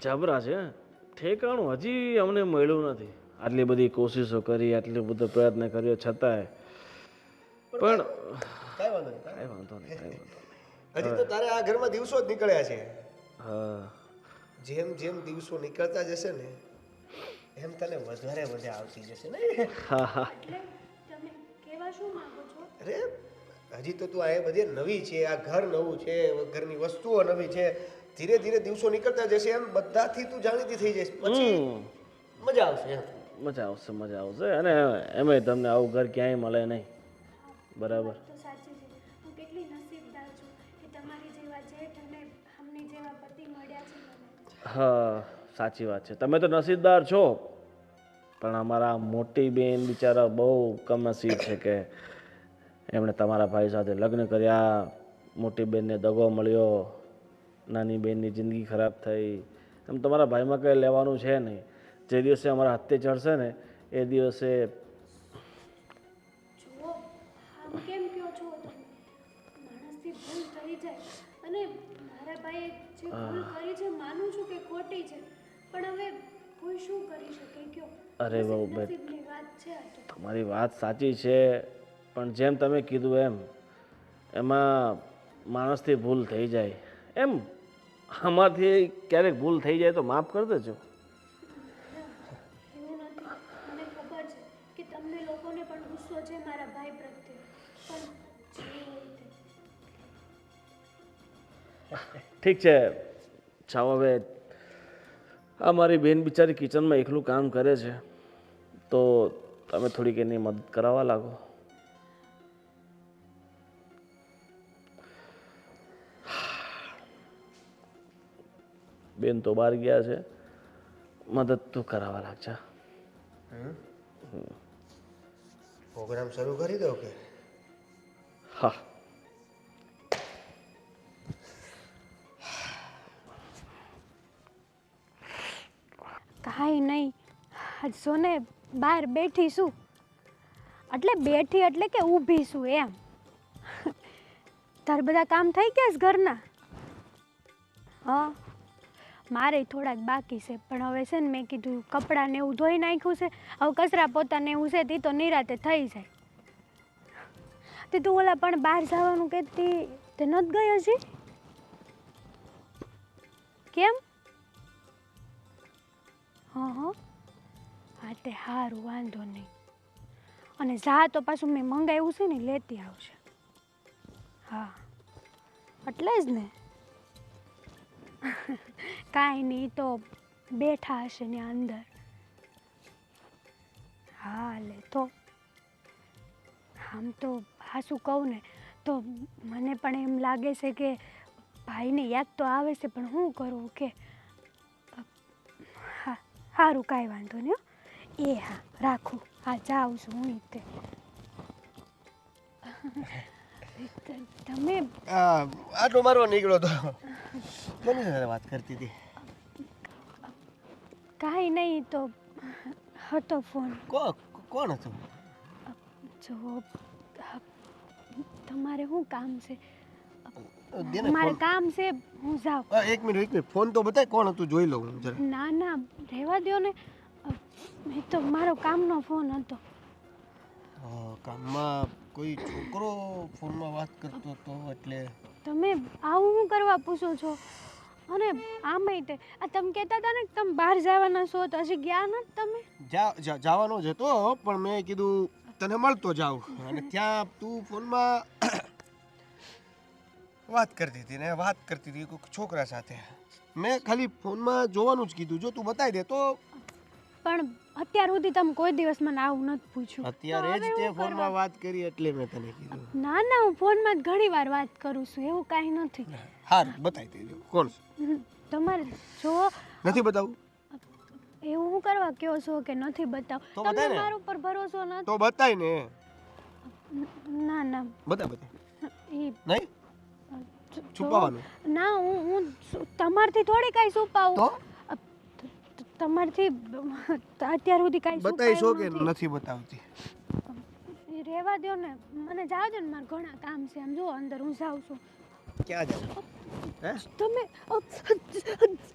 જબરા છે. ઠેકાણું હજી અમને મળ્યું નથી. આટલી બધી કોશિશો કરી, આટલો બધો પ્રયત્ન કર્યો છતાંય પણ કાંઈ વાંધો નહીં. કાંઈ વાંધો નહીં, કાંઈ વાંધો નહીં. હજી તો તારે આ ઘરમાં દિવસો જ નીકળ્યા છે. હા જેમ જેમ દિવસો નીકળતા જશે ને એમ તને વધારે મજા આવતી જશે ને. હા હા. એટલે તમે કહેવા શું માંગો છો? અરે હજી તો તું આ બધી નવી છે, આ ઘર નવું છે, ઘરની વસ્તુઓ નવી છે. ધીરે ધીરે દિવસો નીકળતા જશે એમ બધાથી તું જાણીતી થઈ જઈશ, પછી મજા આવશે એમ. મજા આવશે, મજા આવશે. અને એમાંય તમને આવું ઘર ક્યાંય મળે નહીં. બરાબર. તો સાચી છે. હું કેટલી નસીબદાર છું કે તમારી જેવા જેઠ અને અમને જેવા પતિ મળ્યા છે મને. હા સાચી વાત છે. તમે તો નસીબદાર છો, પણ અમારા મોટી બેન બિચારા બહુ કમનસીબ છે કે એમણે તમારા ભાઈ સાથે લગ્ન કર્યા, મોટી બેનને દગો મળ્યો, નાની બેનની જિંદગી ખરાબ થઈ. એમ તમારા ભાઈમાં કંઈ લેવાનું છે નહીં. જે દિવસે અમારા હાથે ચડશે ને એ દિવસે જુઓ આમ કેમ કહો છો તમે? માણસથી ભૂલ થઈ જાય અને મારા ભાઈએ જે ભૂલ કરી છે માનું છું કે ખોટી છે, પણ હવે કોઈ શું કરી શકે કયો? અરે બહુ બેન, નસીબની વાત છે આ તો. તમારી વાત સાચી છે, પણ જેમ તમે કીધું એમાં માણસથી ભૂલ થઈ જાય. એમ આમાંથી ક્યારેક ભૂલ થઈ જાય તો માફ કરી દેજો. એવું નથી. મને ખબર છે કે તમને લોકોને પણ ગુસ્સો છે મારા ભાઈ પ્રત્યે, પણ જે હોય તે. ઠીક છે, જાઓ હવે. આ મારી બેન બિચારી કિચનમાં એકલું કામ કરે છે, તો તમે થોડીક એની મદદ કરાવવા લાગો. બેન તો બહાર ગયા છે, મદદ તું કરાવવા લાગજા. પ્રોગ્રામ શરૂ કરી દો કે? હા. કાંઈ નહીં, જો ને બહાર બેઠી છું, એટલે બેઠી એટલે કે ઊભી છું એમ. તાર બધા કામ થઈ ગયા છે ઘરના? હા, મારે થોડાક બાકી છે, પણ હવે છે ને મેં કીધું કપડાં ને એવું ધોઈ નાખ્યું છે, હવે કચરા પોતા ને એવું છે તે તો નિરાતે થઈ જાય. તે તું ઓલા પણ બહાર જવાનું કહેતી તે નથી ગઈ હજી? કેમ? હા તે સારું, વાંધો નહીં. અને જા તો પાછું મેં મંગાવ્યું છે ને લેતી આવશે. હા એટલે જ ને. કાંઈ નહીં, તો બેઠા હશે ને અંદર. હા લે તો આમ તો હાસું કહું ને તો મને પણ એમ લાગે છે કે ભાઈને યાદ તો આવે છે, પણ શું કરું કે હા સારું કાંઈ વાંધો નહીં હો. એ હા રાખું, હા જાઉં છું હું તે. તમે આટલો મારવા નીકળ્યો તો કોની સાથે વાત કરતી હતી? કાંઈ નહીં, તો હતો ફોન. કોણ હતું? જો તમારે શું કામ છે? દેને મારે ફોન. કામ છે, હું જાઉં. એક મિનિટ ફોન તો બતાય કોણ હતું, જોઈ લઉં જરા. ના ના રહેવા દ્યો ને. એ તો મારો કામનો ફોન હતો. કામમાં કોઈ છોકરો ફોનમાં વાત કરતો હતો એટલે તમે આવું શું કરવા પૂછો છો? અને આમાંય તે આ તમે કહેતા હતા ને કે તમે બહાર જવાના છો, તો હજી ગયા નથી તમે? જવાનો જ હતો, પણ મેં કીધું તને મળતો જાઉં. અને ત્યાં તું ફોનમાં વાત કરતી હતી ને વાત કરતી હતી કોઈ છોકરા સાથે. મેં ખાલી ફોનમાં જોવાનું જ કીધું, જો તું બતાવી દે તો. પણ અત્યાર સુધી તમે કોઈ દિવસ મને આવું નથી પૂછ્યું. અત્યારે જ તે ફોનમાં વાત કરી એટલે મેં તને કીધું. ના ના, હું ફોનમાં જ ઘણી વાર વાત કરું છું, એવું કાંઈ નથી. હારું બતાવી દેજો કોણ છે. તમારે જો નથી બતાવું એવું હું કરવા કહો છો કે નથી બતાવ? તો તમને બતાય ને. મારા ઉપર ભરોસો નથી? તો બતાય ને. ના ના બતાય ઈ નહીં છુપાવવાનું. ના હું તમારથી થોડી કાંઈ છુપાવું. તો તમારથી અત્યાર સુધી કાંઈ બતાવીશો કે છુપાયું નથી બતાવતી? નથી. રહેવા દ્યો ને, મને જાવ દો ને, મારે ઘણા કામ છે. આમ જો અંદર હું જાઉં છું. ક્યાં જાવ? હે તમે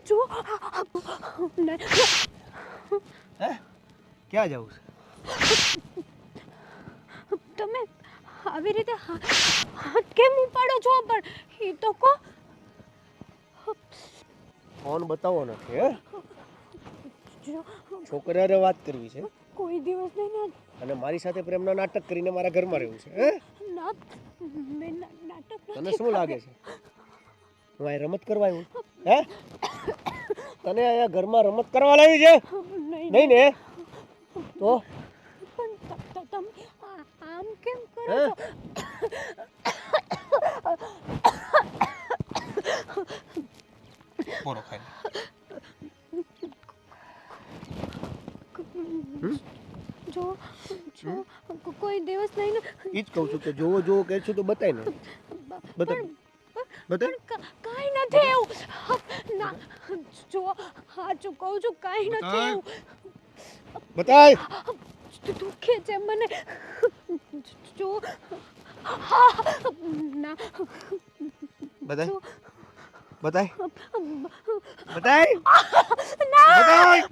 જો હે ક્યાં જાવ છે? તમે આવી રીતે હાથ કેમ ઉપાડો છો? પણ એ તો કહો. ફોન બતાવો નથી હે? જો છોકરાને વાત કરવી છે કોઈ દિવસ નહીં અને મારી સાથે પ્રેમના નાટક કરીને મારા ઘરમાં રહેવું છે હે? ના મેં નાટક તને શું લાગે છે હું આ રમત કરવા આવ્યો હે? તને અહીંયા ઘરમાં રમત કરવા લાવી છે? નહીં ને? તો પણ તમે આમ કેમ કરો હે? છો? બોલો ખાઈ જો કોઈ દિવસ નહીં ને. ઈ જ કહું છું કે જોવો જોવો કહે છો તો બતાય ને. બતાય બતાય. કાંઈ નથી એવું. ના જો સાચું કહું છું, કાંઈ નથી એવું. બતાય. દુખે છે મને. જો ના બતાય બતાય બતાય ના બતાય.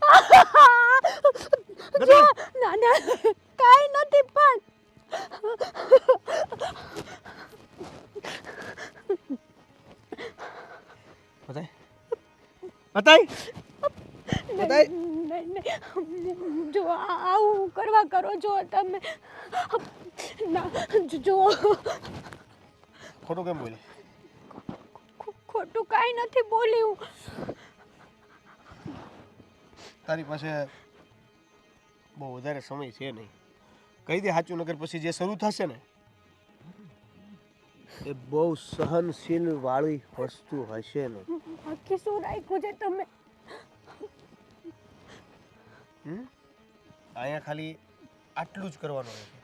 જો ના ના કાંઈ નથી. પણ બતાય બતાય બતાય. નહીં, જો આવું કરવા કરો છો તમે. ના જો ખોટું કેમ બોલે? ખોટું કાંઈ નથી બોલી હું. તારી પાસે બહુ વધારે સમય છે નહીં. કહી દે સાચું, નગર પછી જે શરૂ થશે ને એ બહુ સહનશીલ વાળી વસ્તુ હશે ને. બાકી શું રાખ્યું છે તમે? અહીંયા ખાલી આટલું જ કરવાનું રહેશે.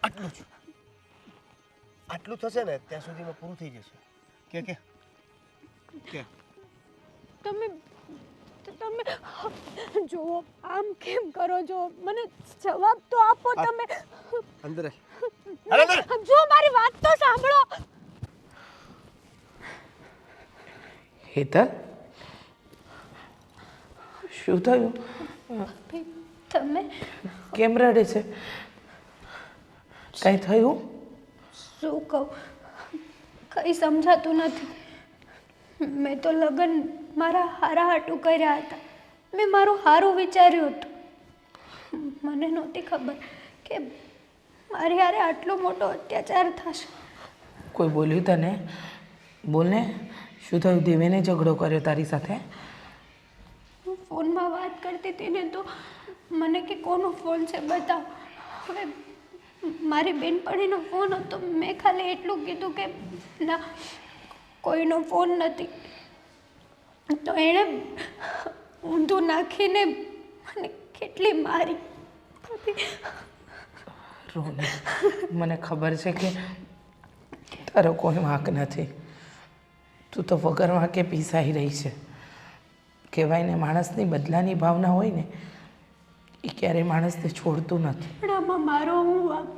આટલું જ. આટલું થશે ને ત્યાં સુધીમાં પૂરું થઈ જશે. કે તમે જો આમ કેમ કરો છો? મને જવાબ તો આપો તમે. અંદર જો મારી વાત તો સાંભળો. હેતલ, શું થયું? તમે કેમ રડે છે? કંઈ થયું? શું કહું, કંઈ સમજાતું નથી. મેં તો લગ્ન મારા હારા હાટું કર્યા હતા. મેં મારું હારું વિચાર્યું હતું. મને નહોતી ખબર કે મારી હારે આટલો મોટો અત્યાચાર થશે. કોઈ બોલ્યું તને? બોલને, શું થયું? દેવેને ઝઘડો કર્યો તારી સાથે? હું ફોનમાં વાત કરતી હતી ને તો મને કે કોનો ફોન છે બતાવ. હવે મારી બેનપણીનો ફોન હતો. મેં ખાલી એટલું કીધું કે ના, કોઈનો ફોન નથી. તો એણે ઊંધું નાખીને મને કેટલી મારી. રોની, મને ખબર છે કે તારો કોઈ વાંક નથી. તું તો વગર વાંકે પીસાઈ રહી છે. કહેવાય ને, માણસની બદલાની ભાવના હોય ને એ ક્યારેય માણસને છોડતું નથી. પણ આમાં મારો હું વાંક?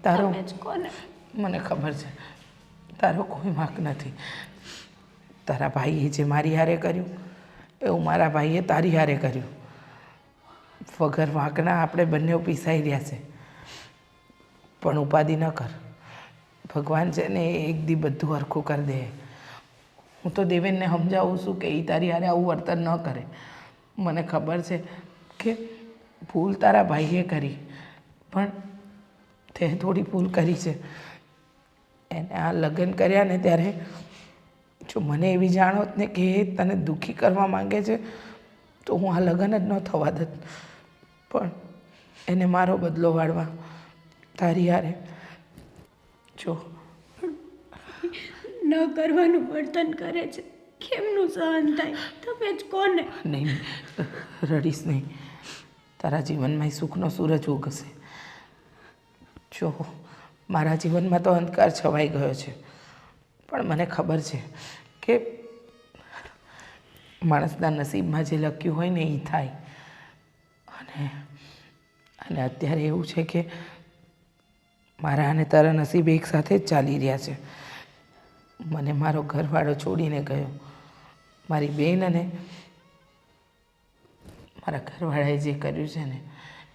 તારો તમે જ કોને? મને ખબર છે તારો કોઈ વાંક નથી. તારા ભાઈએ જે મારી હારે કર્યું એવું મારા ભાઈએ તારી હારે કર્યું. વગર વાંકના આપણે બંને પીસાઈ રહ્યા છે. પણ ઉપાધિ ન કર. ભગવાન છે ને એ એક દી બધું હરખું કરી દે. હું તો દેવેનને સમજાવું છું કે એ તારી હારે આવું વર્તન ન કરે. મને ખબર છે કે ભૂલ તારા ભાઈએ કરી, પણ તે થોડી ભૂલ કરી છે. એને આ લગ્ન કર્યા ને ત્યારે જો મને એવી જાણ હોત ને કે એ તને દુઃખી કરવા માંગે છે તો હું આ લગ્ન જ ન થવા દત. પણ એને મારો બદલો વાળવા તારી હારે જો ન કરવાનું વર્તન કરે છે. કેમનું સહન થાય? તમે જ કોને? નહીં, રડીશ નહીં. તારા જીવનમાં સુખનો સૂરજ ઉગશે. જો મારા જીવનમાં તો અંધકાર છવાઈ ગયો છે, પણ મને ખબર છે કે માણસના નસીબમાં જે લખ્યું હોય ને એ થાય. અને અત્યારે એવું છે કે મારા અને તારા નસીબ એક સાથે જ ચાલી રહ્યા છે. મને મારો ઘરવાળો છોડીને ગયો. મારી બેન અને મારા ઘરવાળાએ જે કર્યું છે ને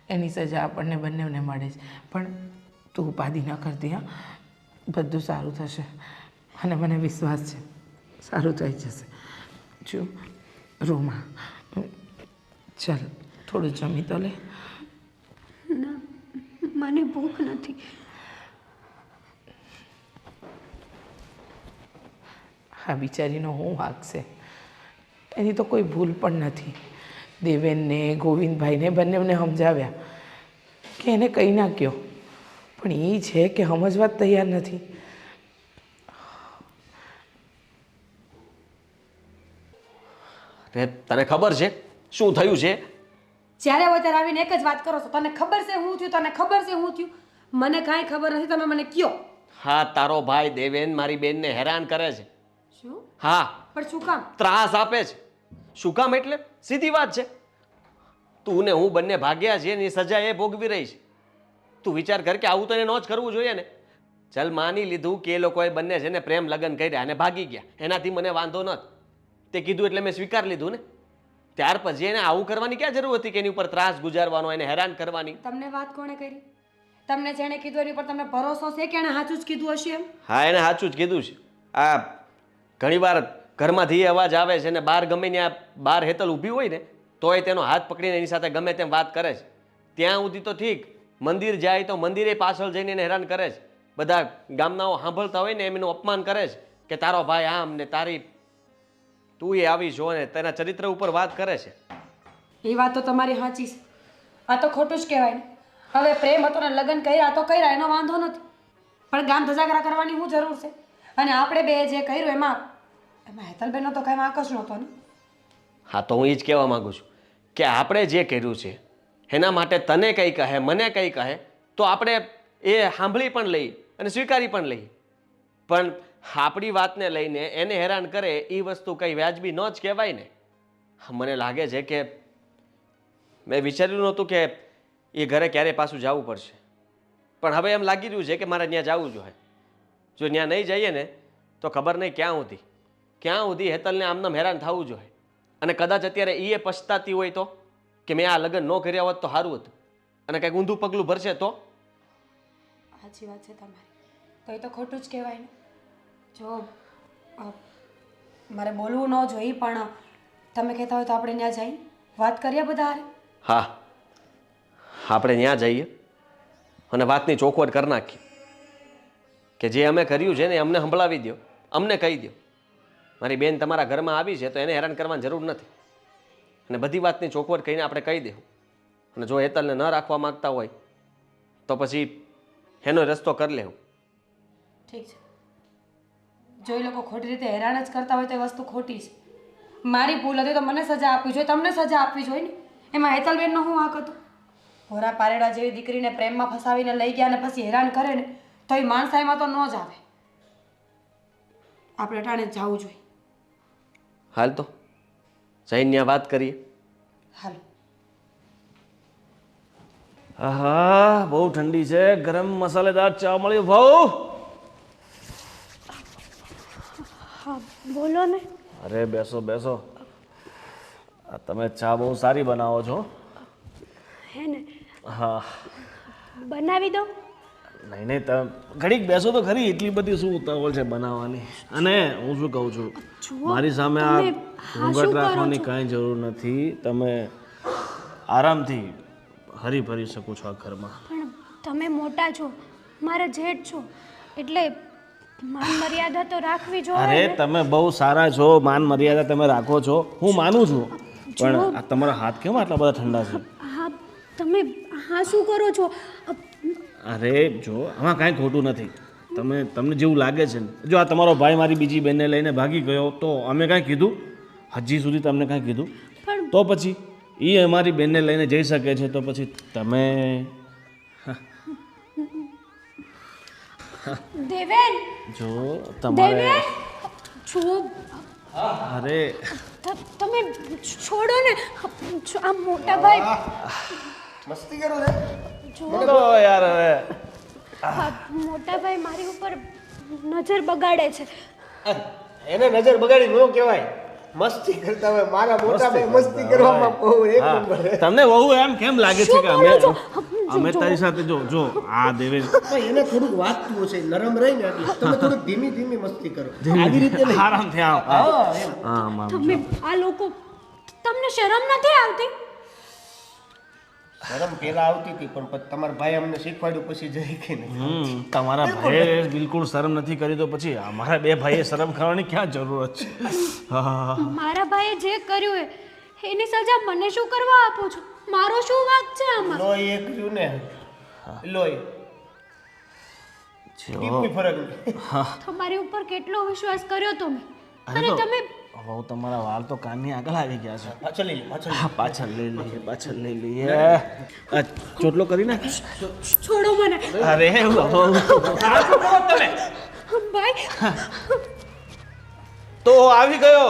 એની સજા આપણને બંનેને મળે છે. પણ તું ઉપાધિ ન કરતી. હા, બધું સારું થશે અને મને વિશ્વાસ છે સારું થઈ જશે. જો રૂમા, ચાલ થોડું જમી તો લે. ના, મને ભૂખ નથી. આ બિચારીનો હું વાંક છે? એની તો કોઈ ભૂલ પણ નથી. દેવેનને ગોવિંદભાઈને બંનેને સમજાવ્યા કે એને કંઈ ના કહો, પણ એ છે કે સમજવા જ તૈયાર નથી. તને ખબર છે શું થયું છે? જ્યારે હોય ત્યારે આવીને એક જ વાત કરો છો. તને ખબર છે હું થયું? તને ખબર છે હું થયું? મને કાંઈ ખબર નથી. તમે મને કયો. હા, તારો ભાઈ દેવેન મારી બેનને હેરાન કરે છે. શું? હા, પણ શું કામ? ત્રાસ આપે છે. શું કામ એટલે સીધી વાત છે. તું ને હું બંને ભાગ્યા છીએ એની સજા એ ભોગવી રહી છે. તું વિચાર કર કે આવું તો એને ન જ કરવું જોઈએ ને. ચાલ માની લીધું કે એ લોકોએ બંને છે ને પ્રેમ લગ્ન કર્યા અને ભાગી ગયા, એનાથી મને વાંધો નથી. તે કીધું એટલે મેં સ્વીકાર લીધું ને. ત્યાર પછી એને આવું કરવાની ક્યાં જરૂર હતી કે એની ઉપર ત્રાસ ગુજારવાનો, એને હેરાન કરવાની? તમને વાત કોણે કરી? તમને જેણે કીધું એની પર તમને ભરોસો છે કે એણે સાચું જ કીધું હશે એમ? હા, એને સાચું જ કીધું છે. આ ઘણીવાર ઘરમાંથી એ અવાજ આવે છે ને બહાર ગમે ત્યાં બહાર હેતલ ઊભી હોય ને તોય તેનો હાથ પકડીને એની સાથે ગમે તેમ વાત કરે છે. ત્યાં સુધી તો ઠીક, મંદિર જાય તો મંદિરે પાછળ જઈને એને હેરાન કરે છે. બધા ગામનાઓ સાંભળતા હોય ને એમ એનું અપમાન કરે છે કે તારો ભાઈ આમ ને તારી તું એ આવી જો ને તેના ચરિત્ર ઉપર વાત કરે છે. એ વાત તો તમારી સાચી છે. આ તો ખોટું જ કહેવાય ને. હવે પ્રેમ હતો ને લગ્ન કર્યા તો કર્યા, એનો વાંધો નથી. પણ ગામ ધજાગરા કરવાની શું જરૂર છે? અને આપણે બે જે કર્યું એમાં હેતલબેનનો તો કાંઈ વાંક જ નહોતો ને. હા, તો હું એ જ કહેવા માંગુ છું કે આપણે જે કર્યું છે એના માટે તને કંઈ કહે મને કંઈ કહે તો આપણે એ સાંભળી પણ લઈએ અને સ્વીકારી પણ લઈએ. પણ આપણી વાતને લઈને એને હેરાન કરે એ વસ્તુ કંઈ વ્યાજબી ન જ કહેવાય ને. મને લાગે છે કે મેં વિચાર્યું નહોતું કે એ ઘરે ક્યારે પાછું જવું પડશે, પણ હવે એમ લાગી રહ્યું છે કે મારે ત્યાં જવું જોઈએ. જો ત્યાં નહીં જઈએ ને તો ખબર નહીં ક્યાં સુધી હેતલને આમનામ હેરાન થવું જોઈએ. અને કદાચ અત્યારે એ પછતાતી હોય તો કે મેં આ લગ્ન ન કર્યા હોત તો સારું હતું અને કંઈક ઊંધું પગલું ભરશે તો. સાચી વાત છે તમારી. તો એ તો ખોટું જ કહેવાય ને. જો મારે બોલવું ન જોઈએ, પણ તમે કહેતા હોય તો આપણે ત્યાં જઈ વાત કરીએ બધા હારે. હા, આપણે ત્યાં જઈએ અને વાતની ચોખવટ કરી નાખીએ કે જે અમે કર્યું છે ને એ અમને સંભળાવી દો, અમને કહી દો. મારી બેન તમારા ઘરમાં આવી છે તો એને હેરાન કરવાની જરૂર નથી, અને બધી વાતની ચોખવટ કહીને આપણે કહી દેવું. અને જો હેતલને ન રાખવા માંગતા હોય તો પછી એનો રસ્તો કરી લેવું. ઠીક છે, જો એ લોકો ખોટી રીતે હેરાન જ કરતા હોય તો એ વસ્તુ ખોટી છે. મારી ભૂલ હતી તો મને સજા આપવી જોઈએ, તમને સજા આપવી જોઈએ ને. એમાં હેતલબેનનો શું વાંક હતો? ભોરા પારેડા જેવી દીકરીને પ્રેમમાં ફસાવીને લઈ ગયા અને પછી હેરાન કરે ને તો એ માણસાઈમાં તો ન જ આવે. આપણે ટાણે જવું જોઈએ. હાલ તો જઈને વાત કરીએ. હાલો. હા, બહુ ઠંડી છે. ગરમ મસાલેદાર ચા મળ્યો ભાઉ. હા બોલો ને. અરે બેસો બેસો. તમે ચા બહુ સારી બનાવો છો. હે ને હા. બનાવી દો. નહીં નહીં, તમે ઘડીક બેસો તો ખરી. એટલી બધી શું ઉતાવળ છે બનાવવાની? અને હું શું કહું છું, મારી સામે આ ઘૂંઘટ રાખવાની કાંઈ જરૂર નથી. તમે આરામથી હરી ફરી શકો છો આ ઘરમાં. પણ તમે મોટા છો, મારા જેઠ છો, એટલે માન મર્યાદા તો રાખવી જોઈએ. અરે તમે બહુ સારા છો, માન મર્યાદા તમે રાખો છો, હું માનું છું. પણ આ તમારા હાથ કેમ આટલા બધા ઠંડા છે? હા તમે હા શું કરો છો? અરે જો, આમાં કાંઈ ખોટું નથી. તમને જેવું લાગે છે ને, જો આ તમારો ભાઈ મારી બીજી બેનને લઈને ભાગી ગયો તો અમે કાંઈ કીધું? હજી સુધી તમને કાંઈ કીધું? પણ તો પછી એ અમારી બેનને લઈને જઈ શકે છે તો પછી તમે દેવેન જો તમારે છો. અરે તમે છોડો ને આ મોટા ભાઈ. મસ્તી કરો છે. તો યાર હવે મોટા ભાઈ મારી ઉપર નજર બગાડે છે. એને નજર બગાડી ન કહેવાય, મસ્તી કરતા હોય. મારા મોટા ભાઈ મસ્તી કરવામાં બહુ એક નંબર છે. તમને બહુ એમ કેમ લાગે છે કે અમે તારી સાથે જો આ દેવેશ પણ એને થોડુંક વાગતું હશે, નરમ રહી ને એટલે તમે થોડુંક ધીમી ધીમી મસ્તી કરો. આવી રીતે નહીં. આરામથી આવ. હા મામ. તમે આ લોકો, તમને શરમ નથી આવતી? શરમ પેલા આવતી હતી પણ પછી તમારા ભાઈ અમને શીખવાડ્યું પછી જઈ કે નહીં. તમારા ભાઈએ બિલકુલ શરમ નથી કરી તો પછી અમારા બે ભાઈએ શરમ કરવાની ક્યાં જરૂરત છે? હા મારા ભાઈએ જે કર્યું એની સજા મને શું કરવા આપો છો? મારો શું વાંક છે આમાં? લોહી એક રહ્યું ને, લોહી કોઈ ફરક નહીં. તમારી ઉપર કેટલો વિશ્વાસ કર્યો તમે, અરે અને તો તમે બહુ તમારા વાળ તો કાનની આગળ આવી ગયા છે. પાછળ લઈ લે, પાછળ. હા, પાછળ લઈ લઈએ. આ ચોટલો કરી નાખ. છોડો મને. અરે ભાઈ તો આવી ગયો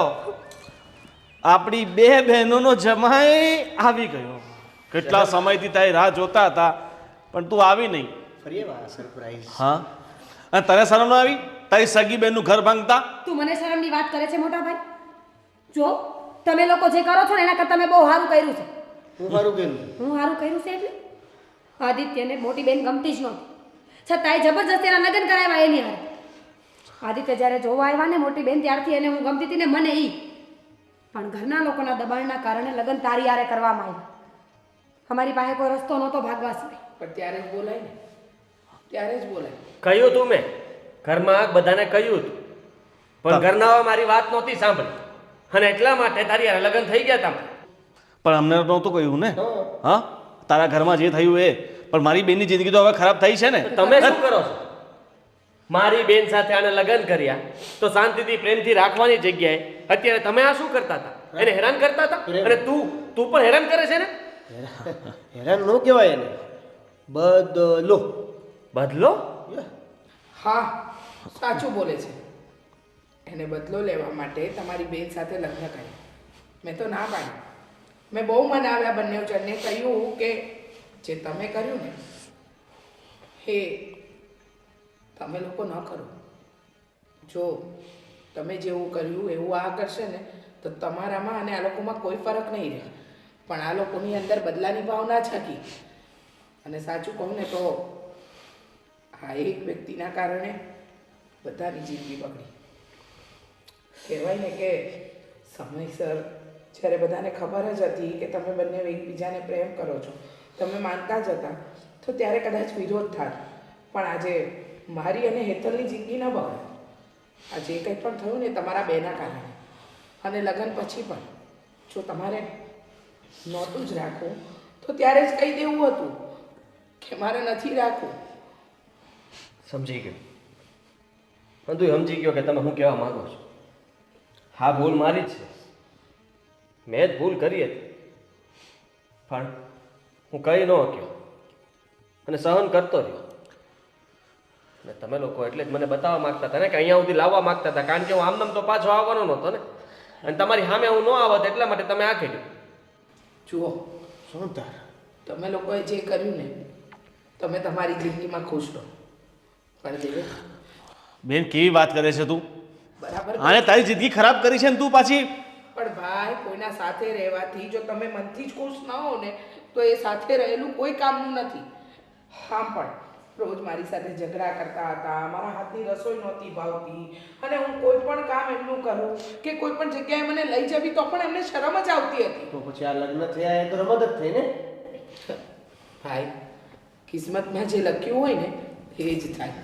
આપણી બે બહેનોનો જમાઈ આવી ગયો. કેટલા સમયથી તારી રાહ જોતા હતા પણ તું આવી નહીં. ફરી વાર સરપ્રાઈઝ. હા, અને તને શરમ ન આવી તારી સગી બેનનું ઘર ભાંગતા? તું મને શરમની વાત કરે છે મોટા ભાઈ? જો તમે લોકો જે કરો છો ને એના કરતાં મેં બહુ સારું કર્યું છે. હું મારું કેમ હું સારું કર્યું છે એટલે આદિત્યને મોટી બેન ગમતી જ નહોતી, છતાંય જબરજસ્તી એના લગ્ન કરાવ્યા એની હારે. આદિત્ય જ્યારે જોવા આવ્યા ને મોટી બેન ત્યારથી એને હું ગમતી હતી ને મને ઈ, પણ ઘરના લોકોના દબાણના કારણે લગ્ન તારી હારે કરવામાં આવ્યા. અમારી પાસે કોઈ રસ્તો નહોતો ભાગવા સિવાય. પણ ત્યારે જ બોલાય ને, ત્યારે જ બોલાય. કહ્યું તું મેં ઘરમાં બધાને કહ્યું હતું, પણ ઘરનાઓ મારી વાત નહોતી સાંભળી અને એટલા માટે તારી હારે લગ્ન થઈ ગયા હતા. પણ અમને નહોતું કહ્યું ને. હા, તારા ઘરમાં જે થયું એ, પણ મારી બેનની જિંદગી તો હવે ખરાબ થઈ છે ને. તમે શું કરો છો? મારી બેન સાથે આને લગ્ન કર્યા તો શાંતિથી પ્રેમથી રાખવાની જગ્યાએ અત્યારે તમે આ શું કરતા હતા? એને હેરાન કરતા હતા. અને તું પણ હેરાન કરે છે ને. હેરાન ન કહેવાય એને, બદલો. બદલો? હા, સાચું બોલે છે. એને બદલો લેવા માટે તમારી બેન સાથે લગ્ન કર્યા. મેં તો ના પાડી. મેં બહુ મનાવ્યા બંને જણને, કહ્યું કે જે તમે કર્યું ને એ તમે લોકો ન કરો. જો તમે જેવું કર્યું એવું આ કરશે ને તો તમારામાં અને આ લોકોમાં કોઈ ફરક નહીં રહે. પણ આ લોકોની અંદર બદલાની ભાવના જ હતી. અને સાચું કહું ને તો આ એક વ્યક્તિના કારણે બધાની જિંદગી બગડી. કહેવાય ને કે સમયસર જ્યારે બધાને ખબર જ હતી કે તમે બંને એકબીજાને પ્રેમ કરો છો, તમે માનતા જ હતા, તો ત્યારે કદાચ વિરોધ થાત. પણ આજે મારી અને હેતલની જિંદગી ન બગડે. આ જે કંઈ પણ થયું ને તમારા બેના કારણે, અને લગ્ન પછી પણ જો તમારે નહોતું જ રાખવું તો ત્યારે જ કહી દેવું હતું કે મારે નથી રાખવું. સમજી ગયો. બધું સમજી ગયો કે તમે શું કહેવા માંગો છો. હા, ભૂલ મારી જ છે. મેં જ ભૂલ કરી હતી, પણ હું કહી ન શક્યો અને સહન કરતો રહ્યો. અને તમે લોકો એટલે જ મને બતાવવા માંગતા હતા ને કે અહીંયા સુધી લાવવા માંગતા હતા, કારણ કે હું આમનામ તો પાછો આવવાનો નહોતો ને, અને તમારી સામે હું ન આવત એટલા માટે તમે આ કર્યું. જુઓ, શું તાર તમે લોકોએ જે કર્યું ને, તમે તમારી જિંદગીમાં ખુશ રહો, પણ દેવે બેન કેવી વાત કરે છે તું? બરાબર. આને તારી જિંદગી ખરાબ કરી છે ને તું પાછી. પણ ભાઈ, કોઈના સાથે રહેવાથી જો તમે મનથી જ ખુશ ન હો ને તો એ સાથે રહેલું કોઈ કામનું નથી. હા, પણ રોજ મારી સાથે ઝઘડા કરતા હતા, મારા હાથની રસોઈ નહોતી ભાવતી, અને હું કોઈ પણ કામ એમનું કરું કે કોઈ પણ જગ્યાએ મને લઈ જવી તો પણ એમને શરમ જ આવતી હતી. તો પછી આ લગ્ન થયા એ તો રમત જ થઈ ને. ભાઈ, કિસ્મતમાં જે લખ્યું હોય ને એ જ થાય,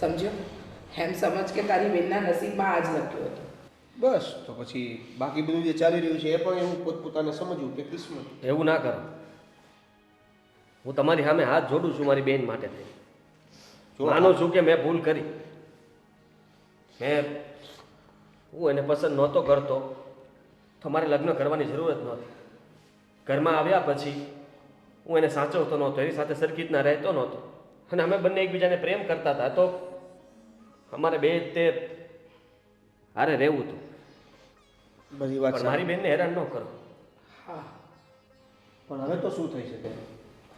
સમજ્યો? એમ સમજ કે તારી બેનના નસીબમાં આ જ લખ્યું હતું. બસ તો પછી બાકી બધું જે ચાલી રહ્યું છે એ પણ એવું પોતપોતાને સમજવું કે કિસ્મત. એવું ના કરો. હું તમારી સામે હાથ જોડું છું મારી બેન માટે થઈ. માનું છું કે મેં ભૂલ કરી. હું એને પસંદ નહોતો કરતો તો મારે લગ્ન કરવાની જરૂર જ નહોતી. ઘરમાં આવ્યા પછી હું એને સાચવતો નહોતો, એની સાથે સરખી રીતના રહેતો નહોતો, અને અમે બંને એકબીજાને પ્રેમ કરતા હતા, તો અમારે બે તે હારે રહેવું હતું. બધી વાત પણ મારી બેનને હેરાન ન કરો. હા, પણ હવે તો શું થઈ શકે?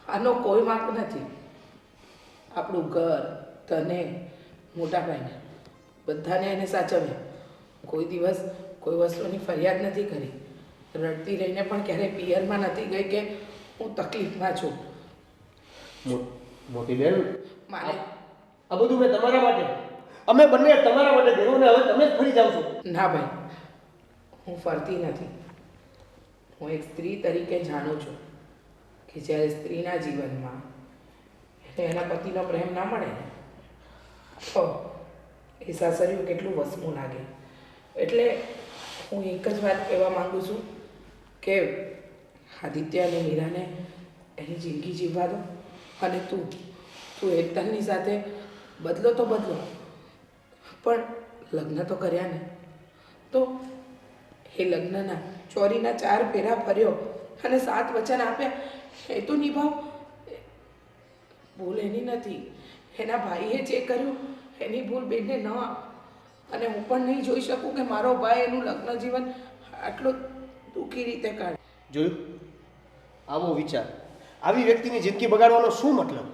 આનો કોઈ વાંક નથી. આપણું ઘર, તને, મોટા ભાઈને, બધાને એને સાચવ્યા. કોઈ દિવસ કોઈ વસ્તુની ફરિયાદ નથી કરી. રડતી રહીને પણ ક્યારેય પિયરમાં નથી ગઈ કે હું તકલીફમાં છું. મોટી બેન, મારે આ બધું મેં તમારા માટે, અમે બંને તમારા માટે કર્યું ને હવે તમે જ ફરી જાવ છો. ના ભાઈ, હું ફરતી નથી. હું એક સ્ત્રી તરીકે જાણું છું કે જ્યારે સ્ત્રીના જીવનમાં એને એના પતિનો પ્રેમ ના મળે ને તો એ સાસરિયું કેટલું વસમું લાગે. એટલે હું એક જ વાત કહેવા માંગુ છું કે આદિત્ય અને મીરાને એની જિંદગી જીવવા દો, અને તું એકદમની સાથે બદલો તો બદલો, પણ લગ્ન તો કર્યા ને, તો એ લગ્નના ચોરીના 4 ફેરા ફર્યો અને 7 વચન આપ્યા એ તો નિભાવ. ભૂલ એની નથી, એના ભાઈએ જે કર્યું એની ભૂલ બેનને ન આપ. અને હું પણ નહીં જોઈ શકું કે મારો ભાઈ એનું લગ્ન જીવન આટલું દુઃખી રીતે કાઢે. જોયું? આવો વિચાર, આવી વ્યક્તિની જિંદગી બગાડવાનો શું મતલબ?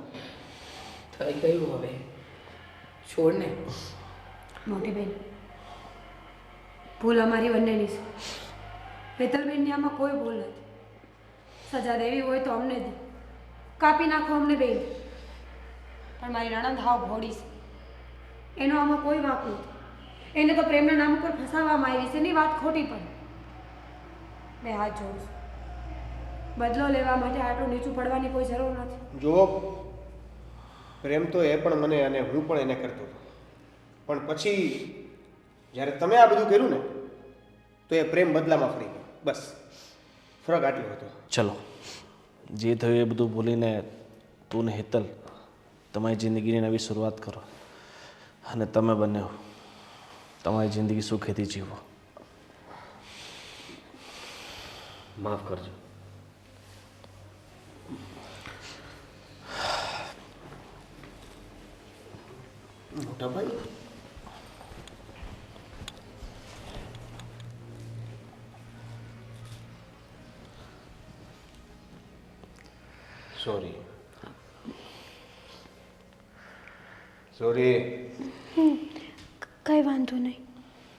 થઈ ગયું, હવે છોડ ને. મોટી બેન, ભૂલ અમારી બંનેની છે. હેતલબેનની આમાં કોઈ ભૂલ નથી. સજા દેવી હોય તો અમને દે, કાપી નાખો અમને બેન. પણ મારી નણંદ હાવ ભોળી છે, એનો આમાં કોઈ વાંક નથી. એને તો પ્રેમના નામ ઉપર ફસાવવામાં આવી છે, એની વાત ખોટી પડે. મેં હાથ જોડું છું. બદલો લેવા માટે આટલું નીચું પડવાની કોઈ જરૂર નથી. જુઓ, પ્રેમ તો એ પણ મને અને હું પણ એને કરતો હતો, પણ પછી જ્યારે તમે આ બધું કર્યું ને તો એ પ્રેમ બદલામાં ફરી ગયો. બસ ફરક આટલો હતો. ચલો, જે થયું એ બધું ભૂલીને તું ને હેતલ તમારી જિંદગીની નવી શરૂઆત કરો, અને તમે બંને તમારી જિંદગી સુખેથી જીવો. માફ કરજો. મોટા ભાઈ, સોરી. કંઈ વાંધો નહીં.